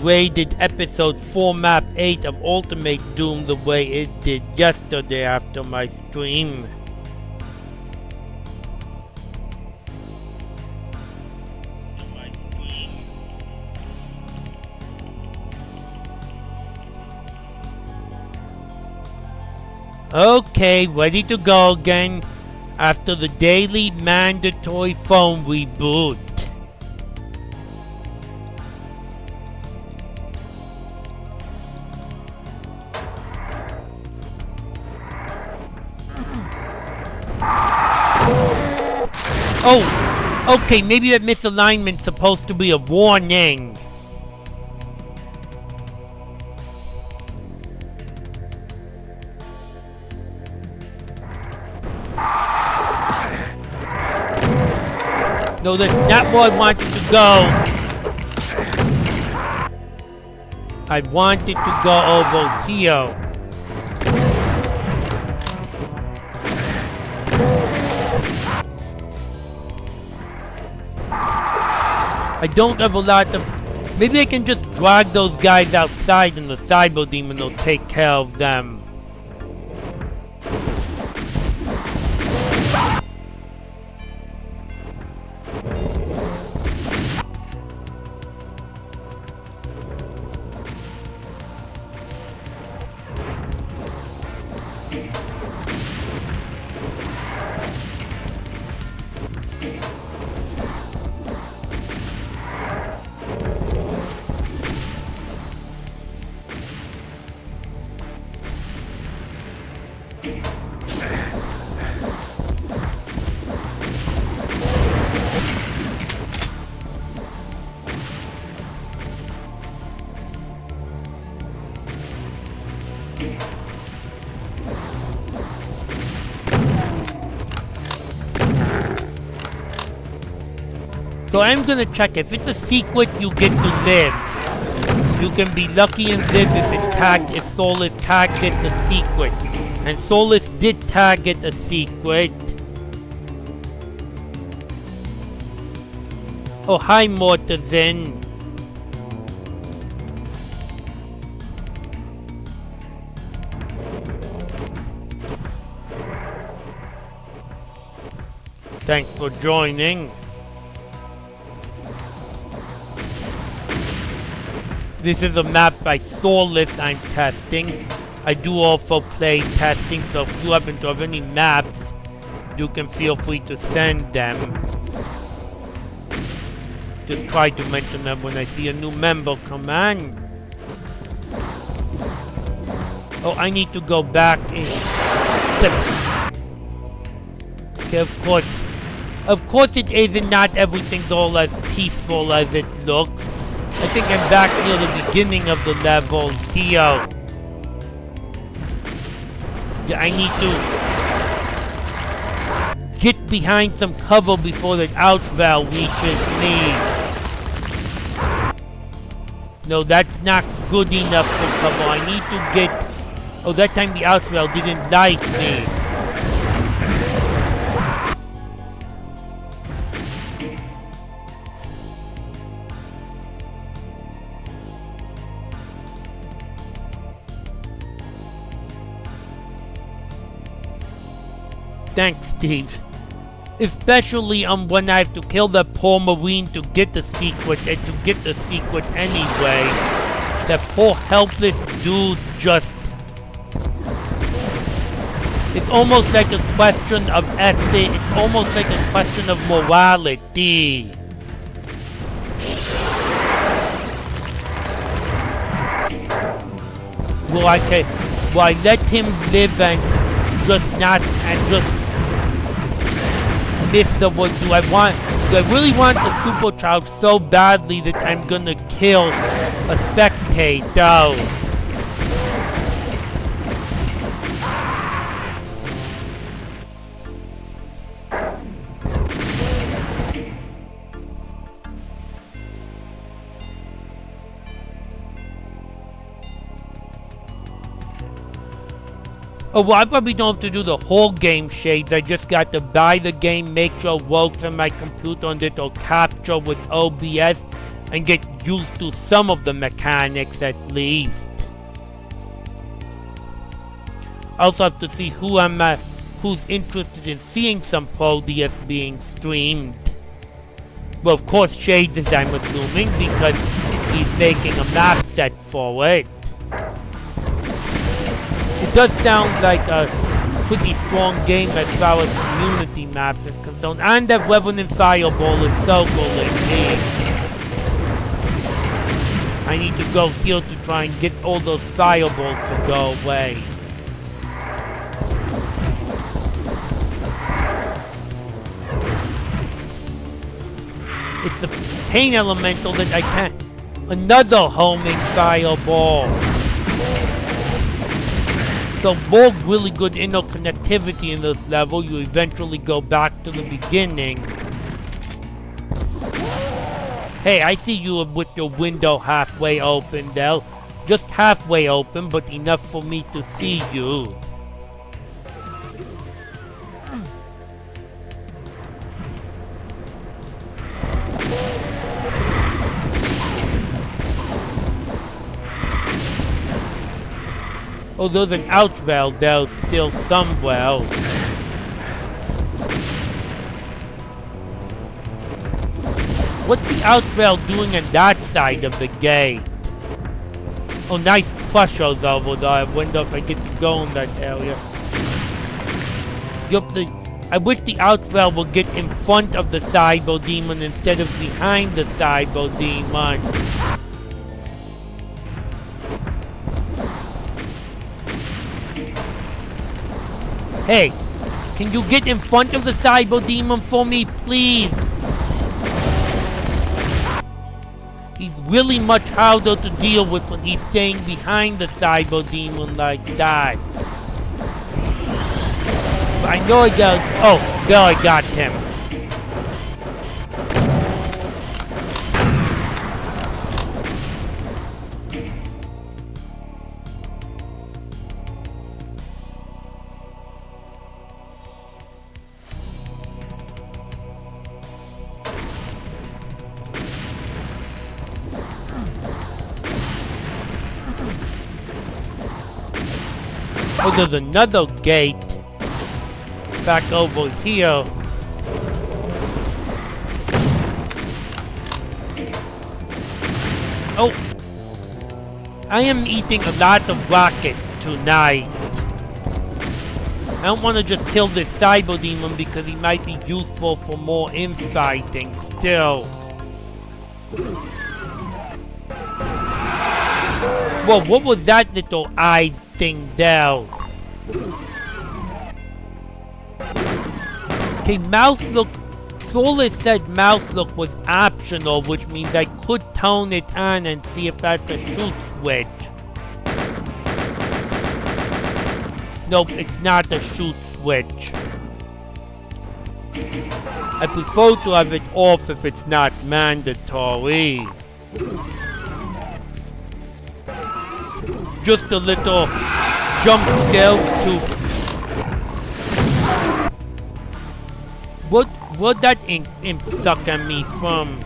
rated episode 4 map 8 of Ultimate Doom the way it did yesterday after my stream. Okay, ready to go again after the daily mandatory phone reboot. Oh! Okay, maybe that misalignment's supposed to be a warning. No, that's not where I wanted to go. I wanted to go over here. I don't have a lot of... Maybe I can just drag those guys outside and the Cyber Demon will take care of them. So I'm gonna check. If it's a secret, you get to live. You can be lucky and live if Solus targets a secret. And Solus did target a secret. Oh, hi, Mortazin. Thanks for joining. This is a map by Solus I'm testing. I do also play testing, so if you happen to have any maps, you can feel free to send them. Just try to mention them when I see a new member come on. Oh, I need to go back in. Okay, of course it isn't. Not everything's all as peaceful as it looks. I think I'm back near the beginning of the level here. Yeah, I need to get behind some cover before that Outval reaches me. No, that's not good enough for cover. I need to get... Oh, that time the Outval didn't like me. Thanks, Steve. Especially when I have to kill that poor Marine to get the secret, and to get the secret anyway. That poor helpless dude just... It's almost like a question of ethics. It's almost like a question of morality. Will I let him live and just miss the wood? Do I really want the super child so badly that I'm gonna kill a spectator? Oh, well, I probably don't have to do the whole game, Shades. I just got to buy the game, make sure it works on my computer and it'll capture with OBS and get used to some of the mechanics at least. I also have to see who's interested in seeing some Proteus being streamed. Well, of course, Shades is, I'm assuming, because he's making a map set for it. It does sound like a pretty strong game as far as community maps is concerned, and that Revenant Fireball is so good indeed. I need to go here to try and get all those fireballs to go away. It's the pain elemental that I can't. Another homing fireball. So more really good interconnectivity in this level. You eventually go back to the beginning. Hey, I see you with your window halfway open, Del. Just halfway open, but enough for me to see you. Oh, there's an outrail there still somewhere. What's the outrail doing on that side of the gate? Oh, nice plushers over there. I wonder if I get to go in that area. Yup, I wish the outrail would get in front of the cyber demon instead of behind the cyber demon. Hey, can you get in front of the cyber demon for me, please? He's really much harder to deal with when he's staying behind the cyber demon like that. But I know I got... Oh, there I got him. Oh, there's another gate back over here. Oh, I am eating a lot of rocket tonight. I don't want to just kill this cyber demon because he might be useful for more infighting still. Whoa, what was that little eye thing there? Okay, mouse look. Solus said mouse look was optional, which means I could tone it on and see if that's a shoot switch. Nope, it's not a shoot switch. I prefer to have it off if it's not mandatory. Just a little jump scare to... Where'd that imp suck at me from?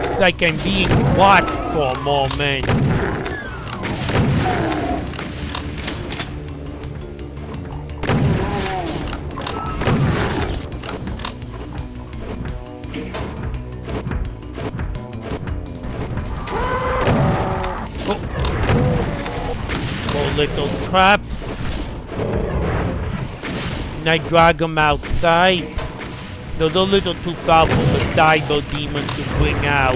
It's like I'm being watched for a moment. Little traps. And I drag them outside. They're a little too far for the cyber demon to bring out.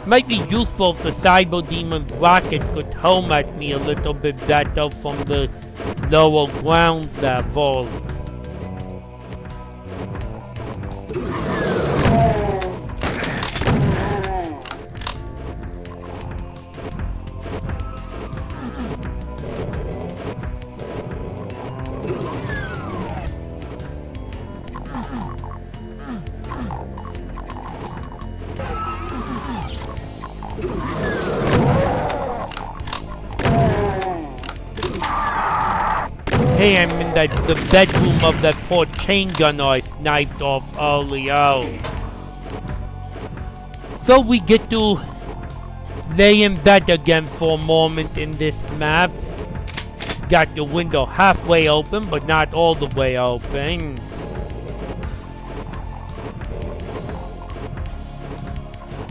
Might be useful if the cyber demon's rockets could home at me a little bit better from the lower ground level. Hey, I'm in the bedroom of that poor chain gunner I sniped off earlier. So we get to lay in bed again for a moment in this map. Got your window halfway open, but not all the way open.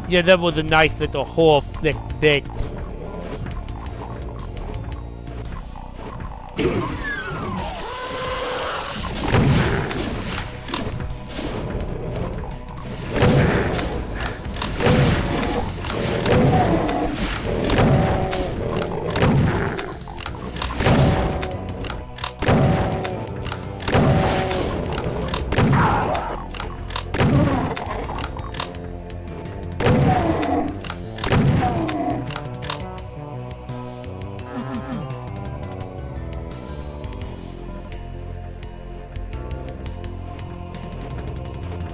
Yeah, that was a nice little horror flick bit.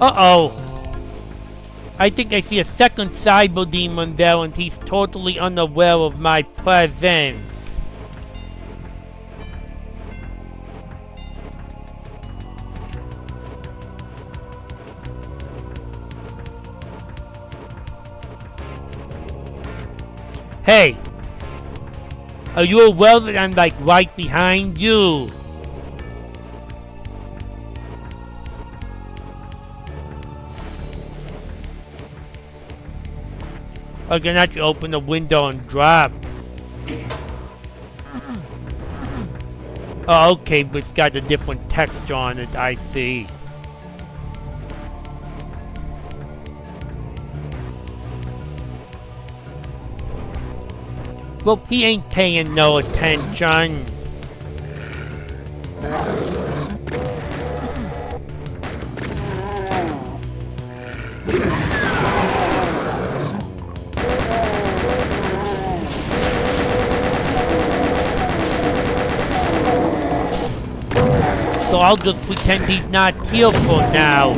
Uh-oh. I think I see a second cyber demon there and he's totally unaware of my presence. Hey! Are you aware that I'm like right behind you? I can actually open the window and drop. Oh, okay, but it's got a different texture on it, I see. Well, he ain't paying no attention. So I'll just pretend he's not here for now.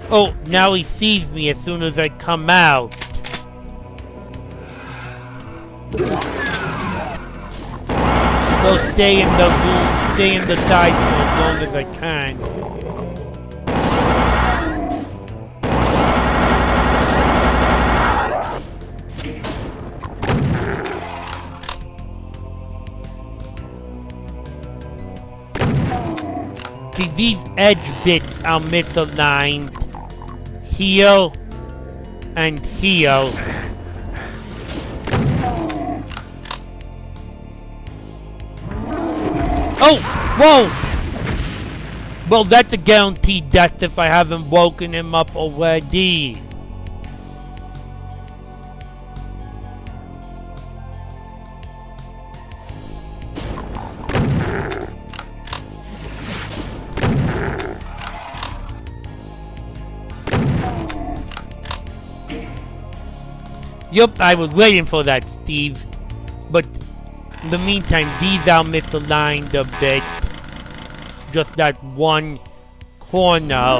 Oh, now he sees me as soon as I come out. So stay in the room, stay in the side for as long as I can. See, these edge bits are misaligned. Here and here. Oh! Whoa! Well, that's a guaranteed death if I haven't woken him up already. Yup, I was waiting for that, Steve. But in the meantime, these are misaligned a bit. Just that one corner.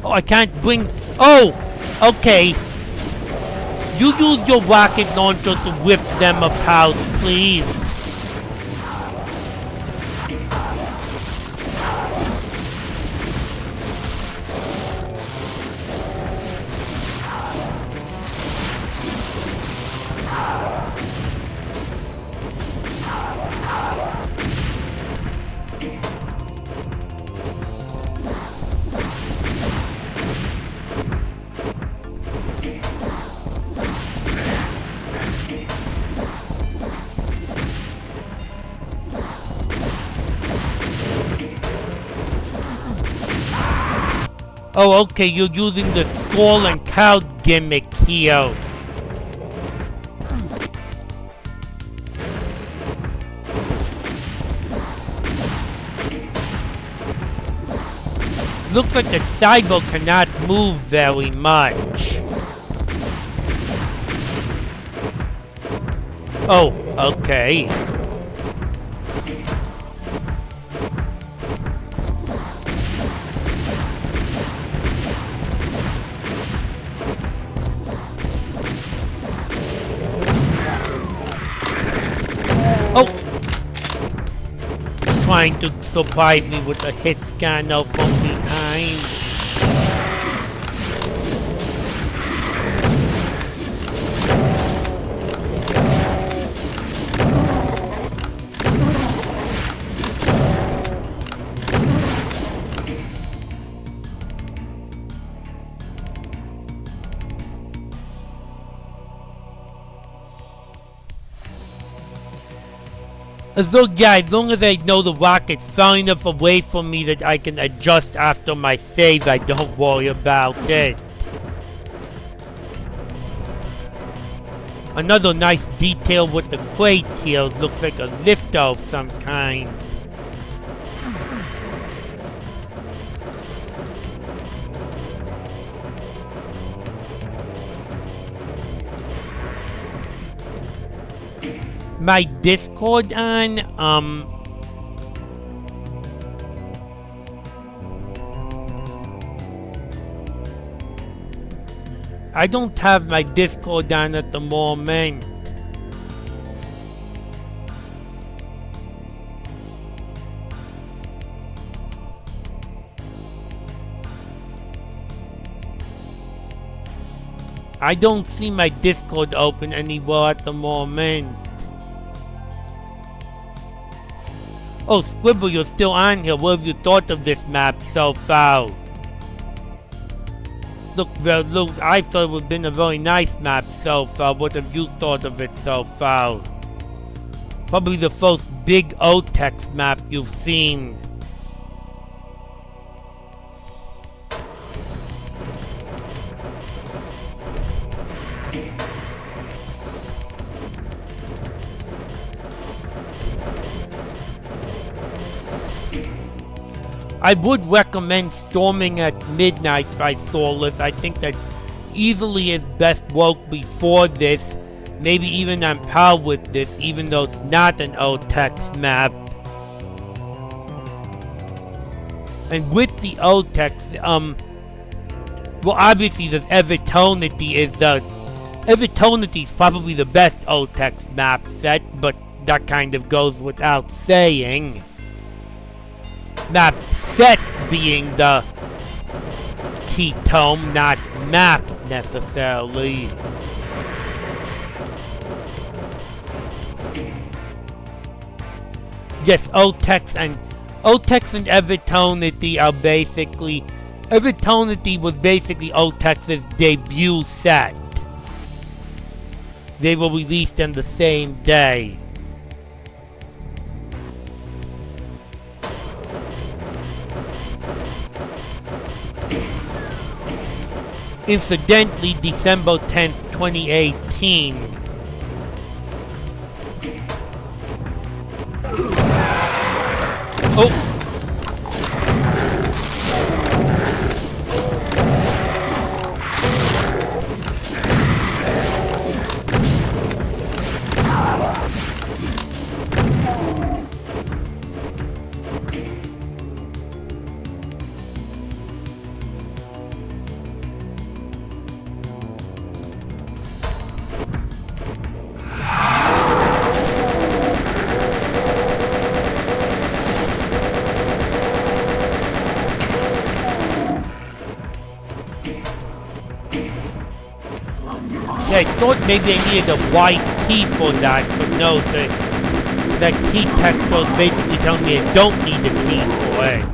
Oh, I can't bring... Oh! Okay. You use your rocket launcher to whip them apart, please. Oh, okay, you're using the skull and cow gimmick here. Looks like the cyber cannot move very much. Oh, okay. Trying to surprise me with a hit scanner from behind. As long as I know the rocket's far enough away from me that I can adjust after my save, I don't worry about it. Another nice detail with the crate here. Looks like a lifter of some kind. My Discord on? I don't have my Discord on at the moment. I don't see my Discord open anywhere at the moment. Oh, Scribble, you're still on here. What have you thought of this map so far? Look, I thought it would have been a very nice map so far. What have you thought of it so far? Probably the first big O-Tex map you've seen. I would recommend Storming at Midnight by Soulless. I think that's easily his best work before this. Maybe even on par with this, even though it's not an O-Tex map. And with the O-Tex, well, obviously the Evertonity is Evertonity is probably the best O-Tex map set, but that kind of goes without saying. Map set being the key tome, not map necessarily. Yes, O-Tex and Evertonity are basically... Evertonity was basically O-Tex's debut set. They were released on the same day. Incidentally, December 10th, 2018. Oh! I thought maybe I needed a white key for that, but no, that key text was basically telling me I don't need a key for it.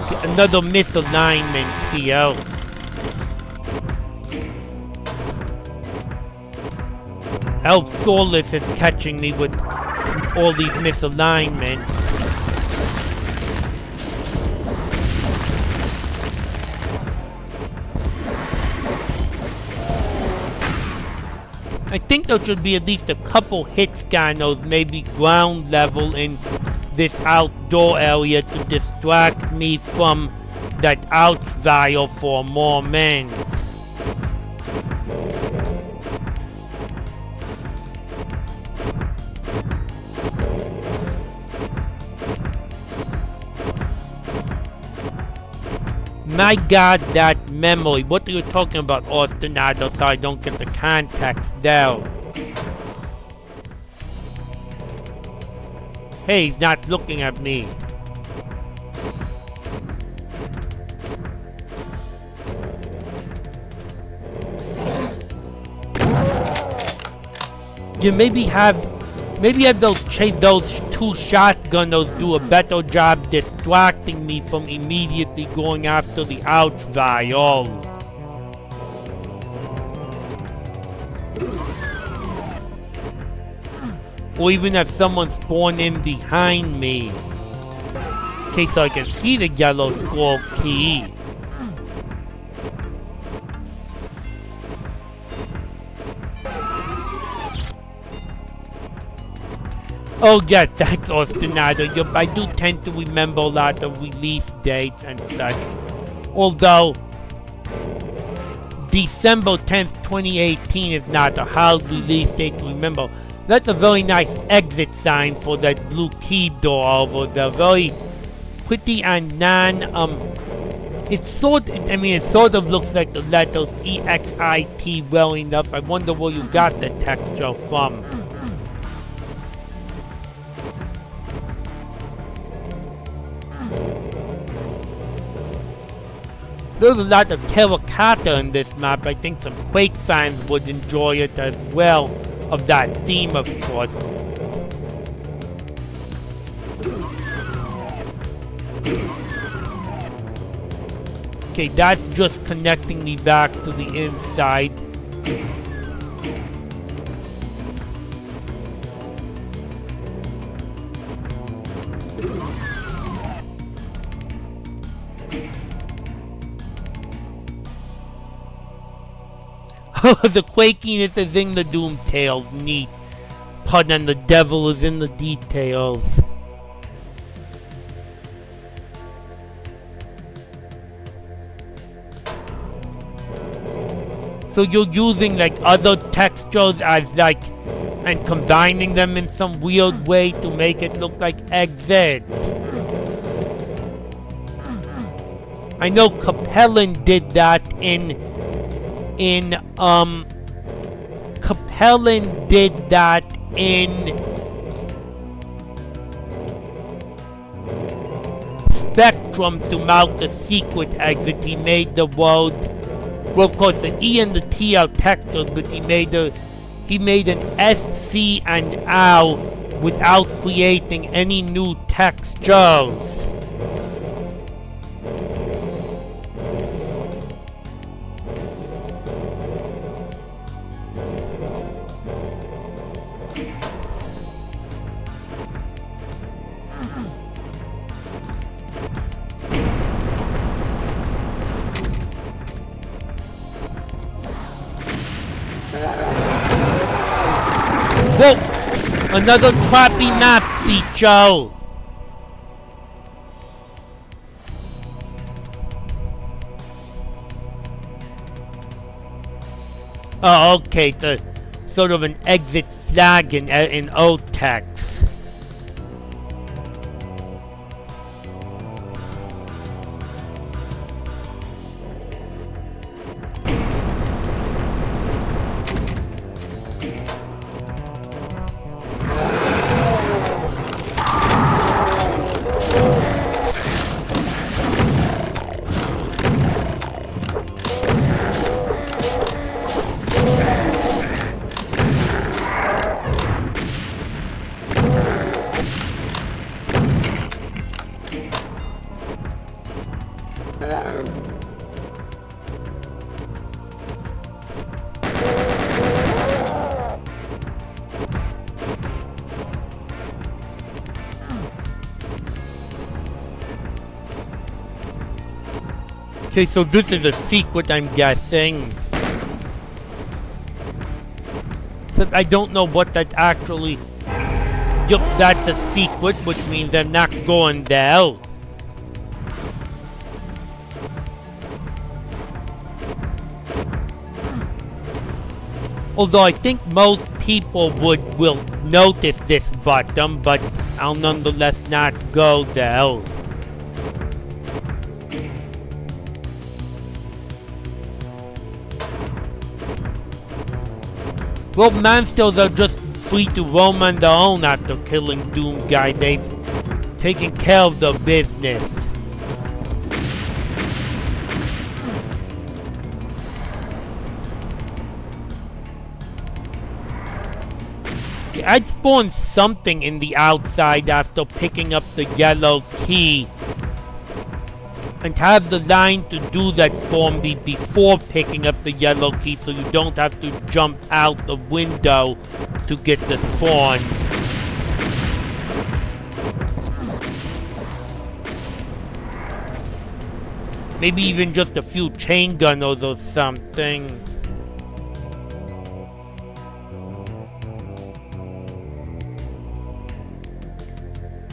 Okay, another misalignment here. Elf Soulless is catching me with all these misalignments. I think there should be at least a couple hit scanners, maybe ground level in this outdoor area to distract me from that out vial for a moment. My god, that memory. What are you talking about, Austinado, so I don't get the context there? Hey, he's not looking at me. You maybe have those two shotgunners do a better job distracting me from immediately going after the ouch vial. Or even if someone spawned in behind me. Okay, so I can see the yellow skull key. Oh yeah, thanks Ostinato. I do tend to remember a lot of release dates and such. Although, December 10th, 2018 is not a hard release date to remember. That's a very nice exit sign for that blue key door over there. Very pretty and it sort of looks like the letters EXIT well enough. I wonder where you got the texture from. There's a lot of terracotta in this map. I think some Quake fans would enjoy it as well, of that theme, of course. Okay, that's just connecting me back to the inside. The quakiness is in the Doom Tales. Neat. Pardon, the devil is in the details. So you're using like other textures as like, and combining them in some weird way to make it look like Exit. I know Capellan did that Capellan did that in Spectrum to mount the secret exit. He made the word, well, of course the E and the T are textures, but he made an S, C, and R without creating any new textures. Whoa! Another trappy map feature! Oh, okay, so sort of an exit flag in old text. Okay, so this is a secret, I'm guessing. But I don't know what that actually... Yup, that's a secret, which means I'm not going there. Although I think most people will notice this button, but I'll nonetheless not go there. Well, monsters are just free to roam on their own after killing Doom Guy. They've taken care of their business. I'd spawn something in the outside after picking up the yellow key. And have the line to do that spawn be before picking up the yellow key, so you don't have to jump out the window to get the spawn. Maybe even just a few chain gunners or something.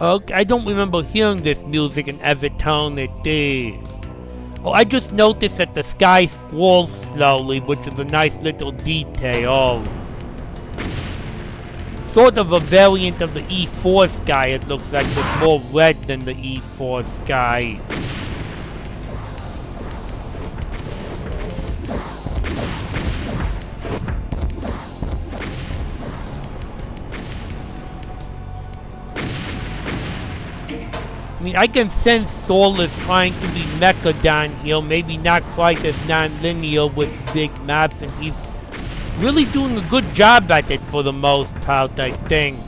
Okay, I don't remember hearing this music in Eternity. Oh, I just noticed that the sky scrolls slowly, which is a nice little detail. Sort of a variant of the E4 sky, it looks like, with more red than the E4 sky. I mean, I can sense Soul is trying to be mecha down here, maybe not quite as non-linear with big maps, and he's really doing a good job at it for the most part, I think.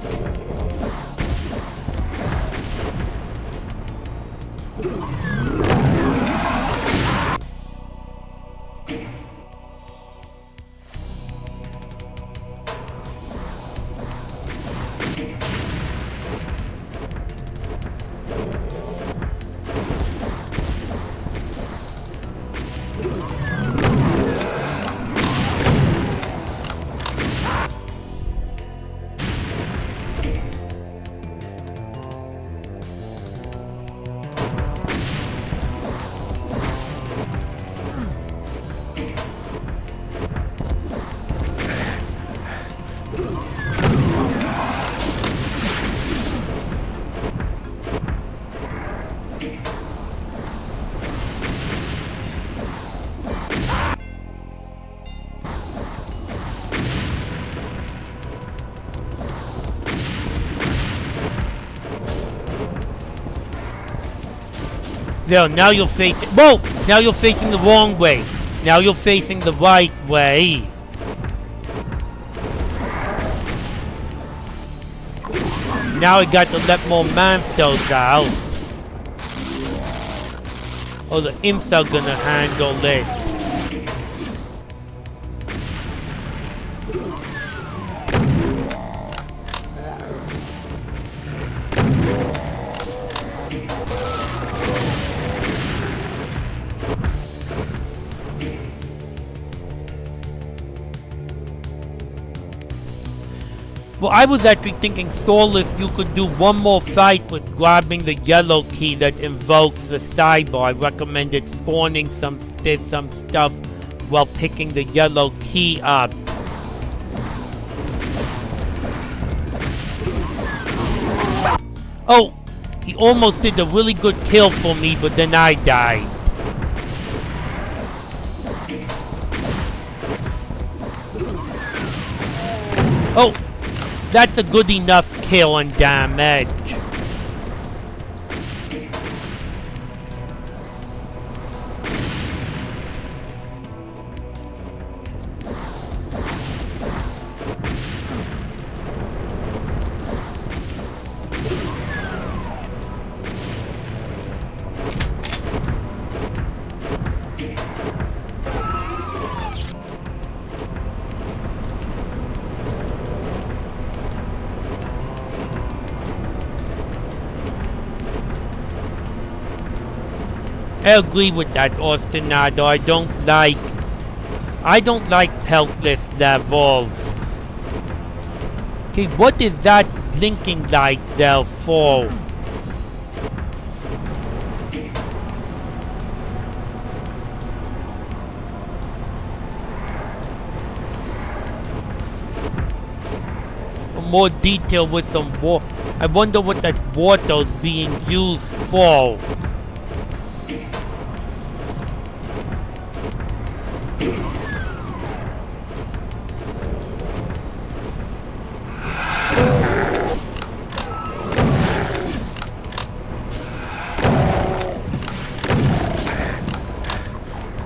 There, now you're facing— whoa! Now you're facing the wrong way. Now you're facing the right way. Now I got to let more monsters out. Oh, the imps are gonna handle it. Well, I was actually thinking, Soulless, you could do one more fight with grabbing the yellow key that invokes the cyber. I recommended spawning some stuff while picking the yellow key up. Oh! He almost did a really good kill for me, but then I died. Oh! That's a good enough kill and damage. I agree with that, Ostinado. I don't like peltless levels. Okay, what is that blinking light there for? More detail with some water. I wonder what that water's being used for.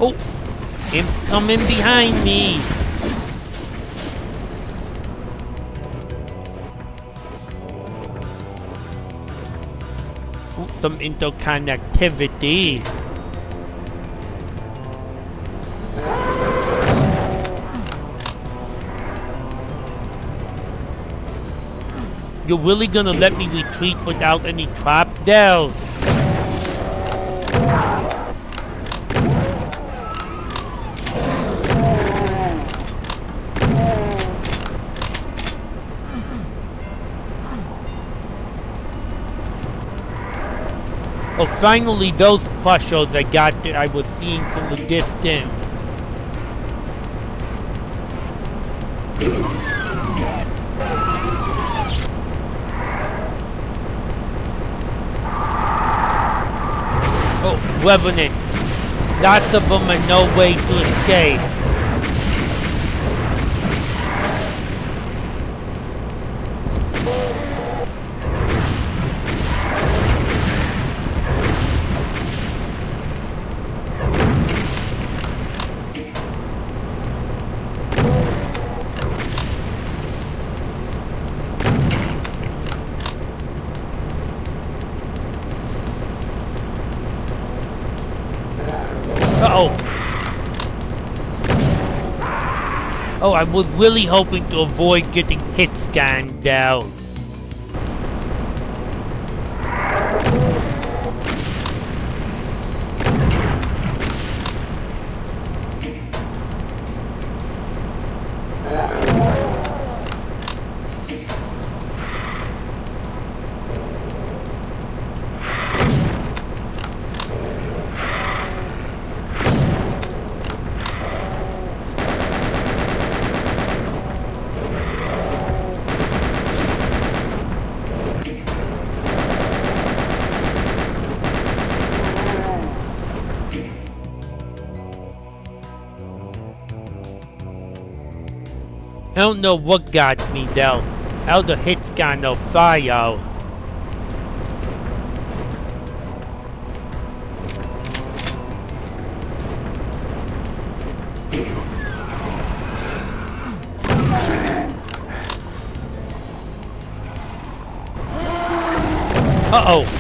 Oh, imps coming behind me. Oh, some interconnectivity. You're really gonna let me retreat without any trap there? Oh, finally those crushers I was seeing from the distance. Oh, revenants. Lots of them and no way to escape. Uh-oh. Oh, I was really hoping to avoid getting hit scanned down. I don't know what got me though. How the hits got no fire. Uh-oh.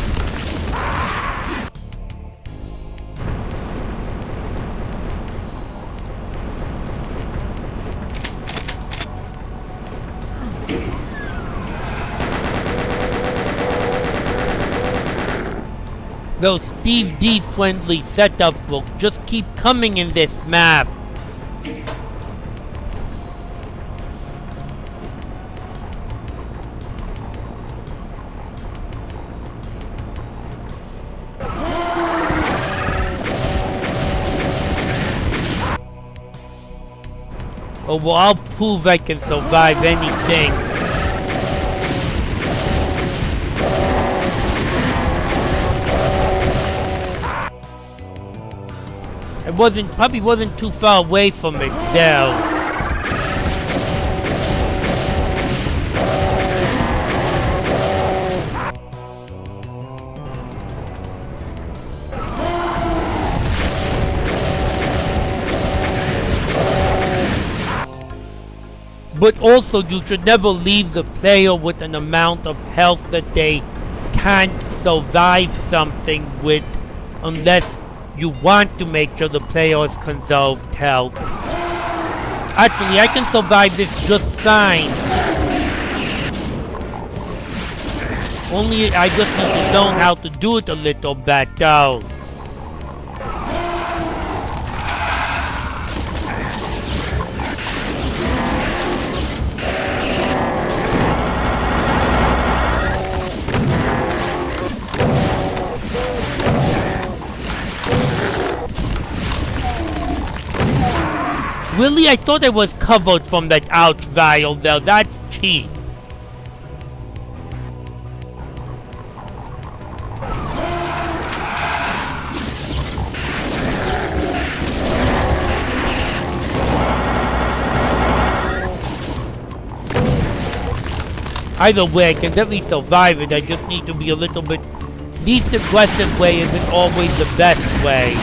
Those Steve D friendly setups will just keep coming in this map. Oh well, I'll prove I can survive anything. Probably wasn't too far away from it though. But also you should never leave the player with an amount of health that they can't survive something with unless you want to make sure the player has conserved health. Actually, I can survive this just fine. Only I just need to learn how to do it a little better. Really? I thought I was covered from that ouch vial though. That's cheap. Either way, I can definitely survive it. I just need to be a little bit... Least aggressive way isn't always the best way.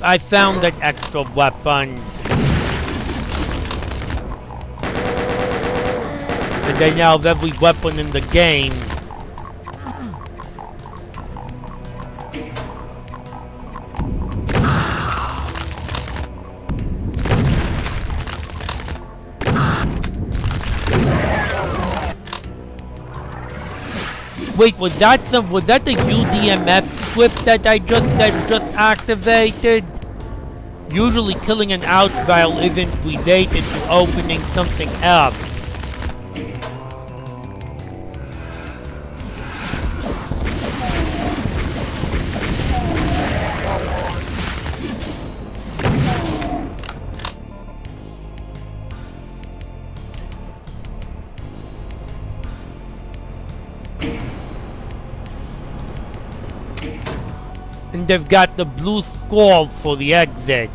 I found that extra weapon. And I now have every weapon in the game. Wait, was that the UDMF script that just activated? Usually killing an ouch vial isn't related to opening something up. And they've got the blue skull for the exit.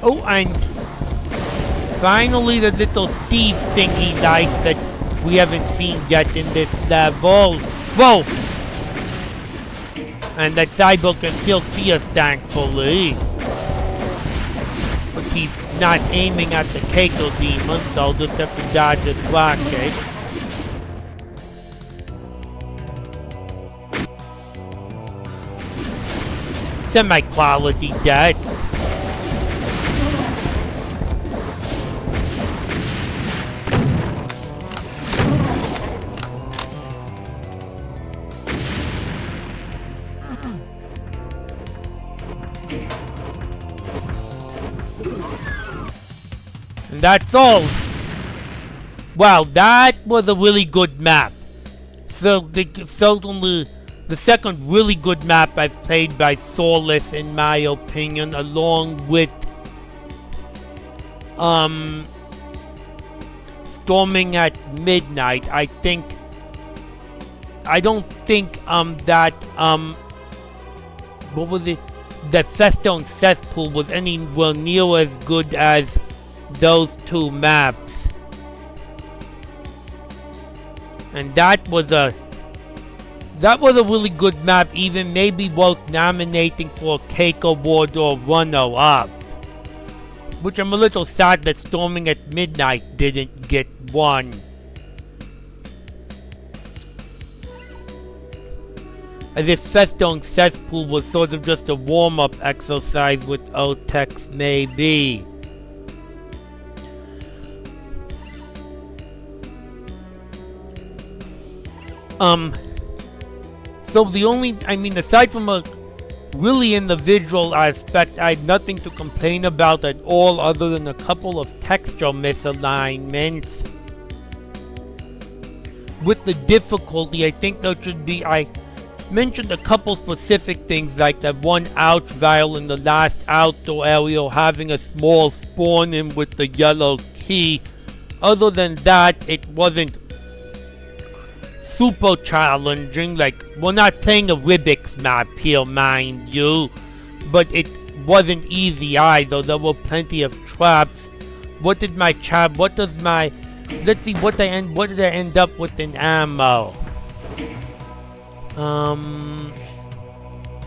Oh, and finally the little Steve thingy lights that we haven't seen yet in this level. Whoa! And that cyborg can still see us, thankfully. But he's not aiming at the Keiko demon, so I'll just have to dodge his rocket. Semi-quality death. And that's all. Wow, that was a really good map. So certainly the second really good map I've played by Soulless, in my opinion, along with Storming at Midnight. I don't think that what was it? That Festone Cesspool was anywhere near as good as those two maps. And that was a really good map, even maybe worth nominating for a Cake Award or runner-up. Which I'm a little sad that Storming at Midnight didn't get one. As if Festone Cesspool was sort of just a warm-up exercise with Otex, maybe. So aside from a really individual aspect, I had nothing to complain about at all other than a couple of texture misalignments. With the difficulty, I think there should be, I mentioned a couple specific things like that one ouch vial in the last outdoor area having a small spawn in with the yellow key. Other than that, it wasn't super challenging. Like, we're not playing a Rubik's map here, mind you, but it wasn't easy either. There were plenty of traps. Let's see, what did I end up with in ammo?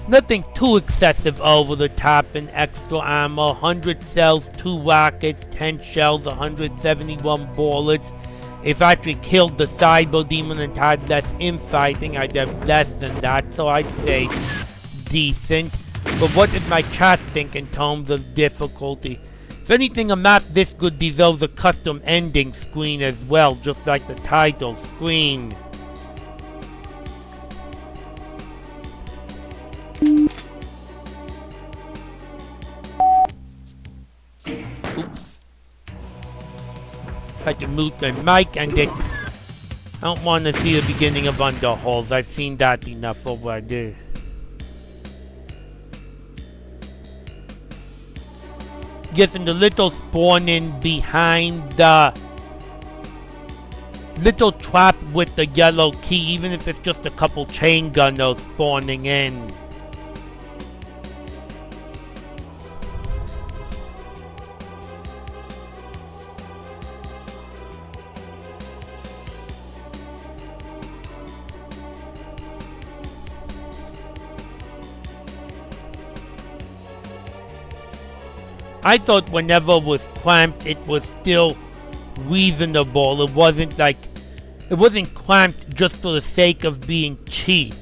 Nothing too excessive over the top in extra ammo. 100 cells, 2 rockets, 10 shells, 171 bullets. If I actually killed the cyber demon and had less infighting, I'd have less than that, so I'd say decent. But what did my chat think in terms of difficulty? If anything, a map this good deserves a custom ending screen as well, just like the title screen. Oops. I had to mute my mic and I don't want to see the beginning of Underholes. I've seen that enough already. Yes, and the little spawning behind the little trap with the yellow key, even if it's just a couple chain gunners spawning in. I thought whenever it was clamped, it was still reasonable. It wasn't clamped just for the sake of being cheap.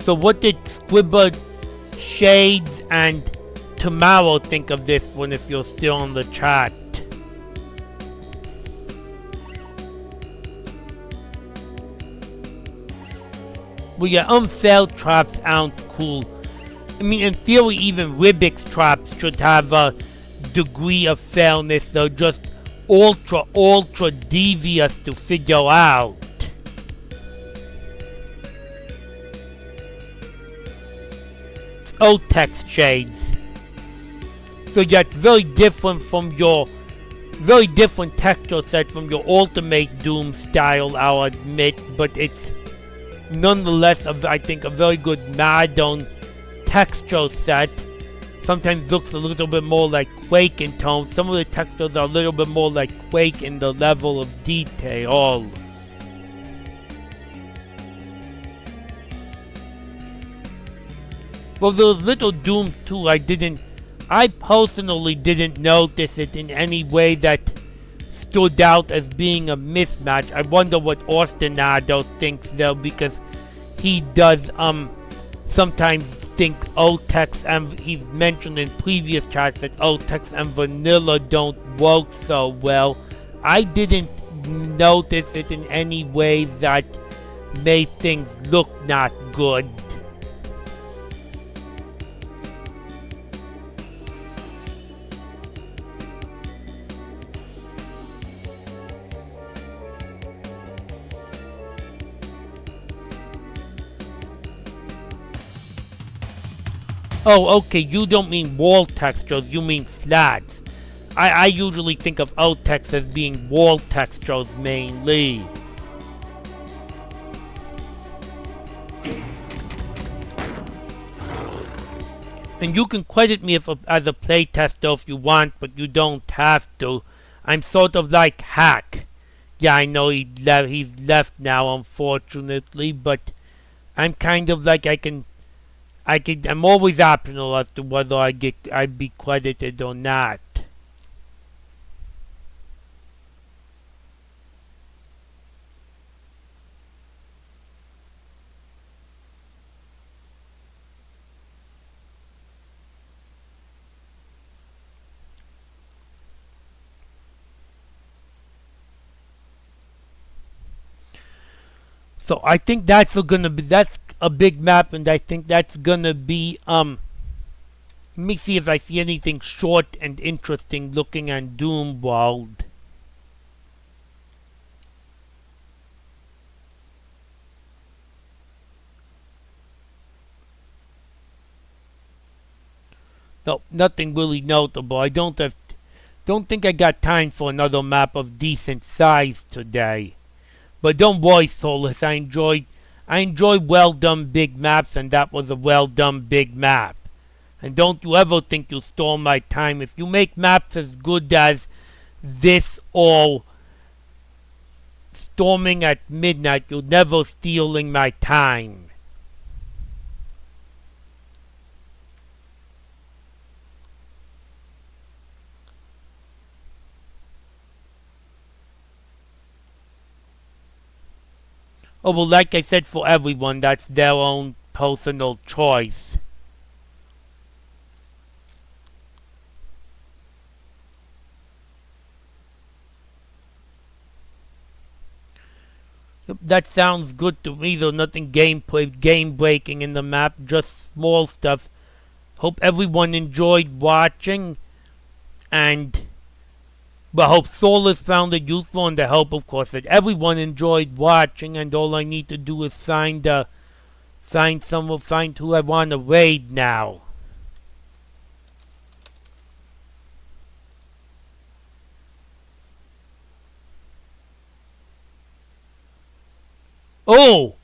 So what did Squibber, Shades, and Tomorrow think of this one if you're still in the chat? Well, yeah, unfair traps aren't cool. I mean, in theory, even Rubik's traps should have a degree of fairness. They're just ultra devious to figure out. O-text shades. So yeah, it's very different from your very different texture set from your Ultimate Doom style, I'll admit, but it's nonetheless, I think, a very good modern texture set. Sometimes looks a little bit more like Quake in tone. Some of the textures are a little bit more like Quake in the level of detail. Well, there was Little Doom too. I personally didn't notice it in any way that stood out as being a mismatch. I wonder what Austinado thinks though, because he does sometimes think O-Tex, and he's mentioned in previous chats that O-Tex and vanilla don't work so well. I didn't notice it in any way that made things look not good. Oh, okay, you don't mean wall textures, you mean flats. I usually think of O-Tex as being wall textures mainly. And you can credit me as a playtester if you want, but you don't have to. I'm sort of like Hack. Yeah, I know he's left now, unfortunately, but I'm kind of like I'm always optional as to whether I'd be credited or not. So I think that's a big map, and I think that's gonna be let me see if I see anything short and interesting looking on Doom World. No, nothing really notable. I don't think I got time for another map of decent size today. But don't worry, Solus. I enjoy well done big maps, and that was a well done big map. And don't you ever think you'll stole my time. If you make maps as good as this or Storming at Midnight, you're never stealing my time. Oh, well, like I said, for everyone, that's their own personal choice. That sounds good to me, though nothing game breaking in the map, just small stuff. Hope everyone enjoyed watching, and I hope Solus found it useful, and I hope, of course, that everyone enjoyed watching, and all I need to do is find who I want to raid now. Oh!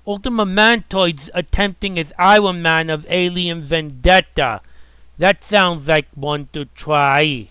Ultima Mantoid's attempting as Iron Man of Alien Vendetta. That sounds like one to try.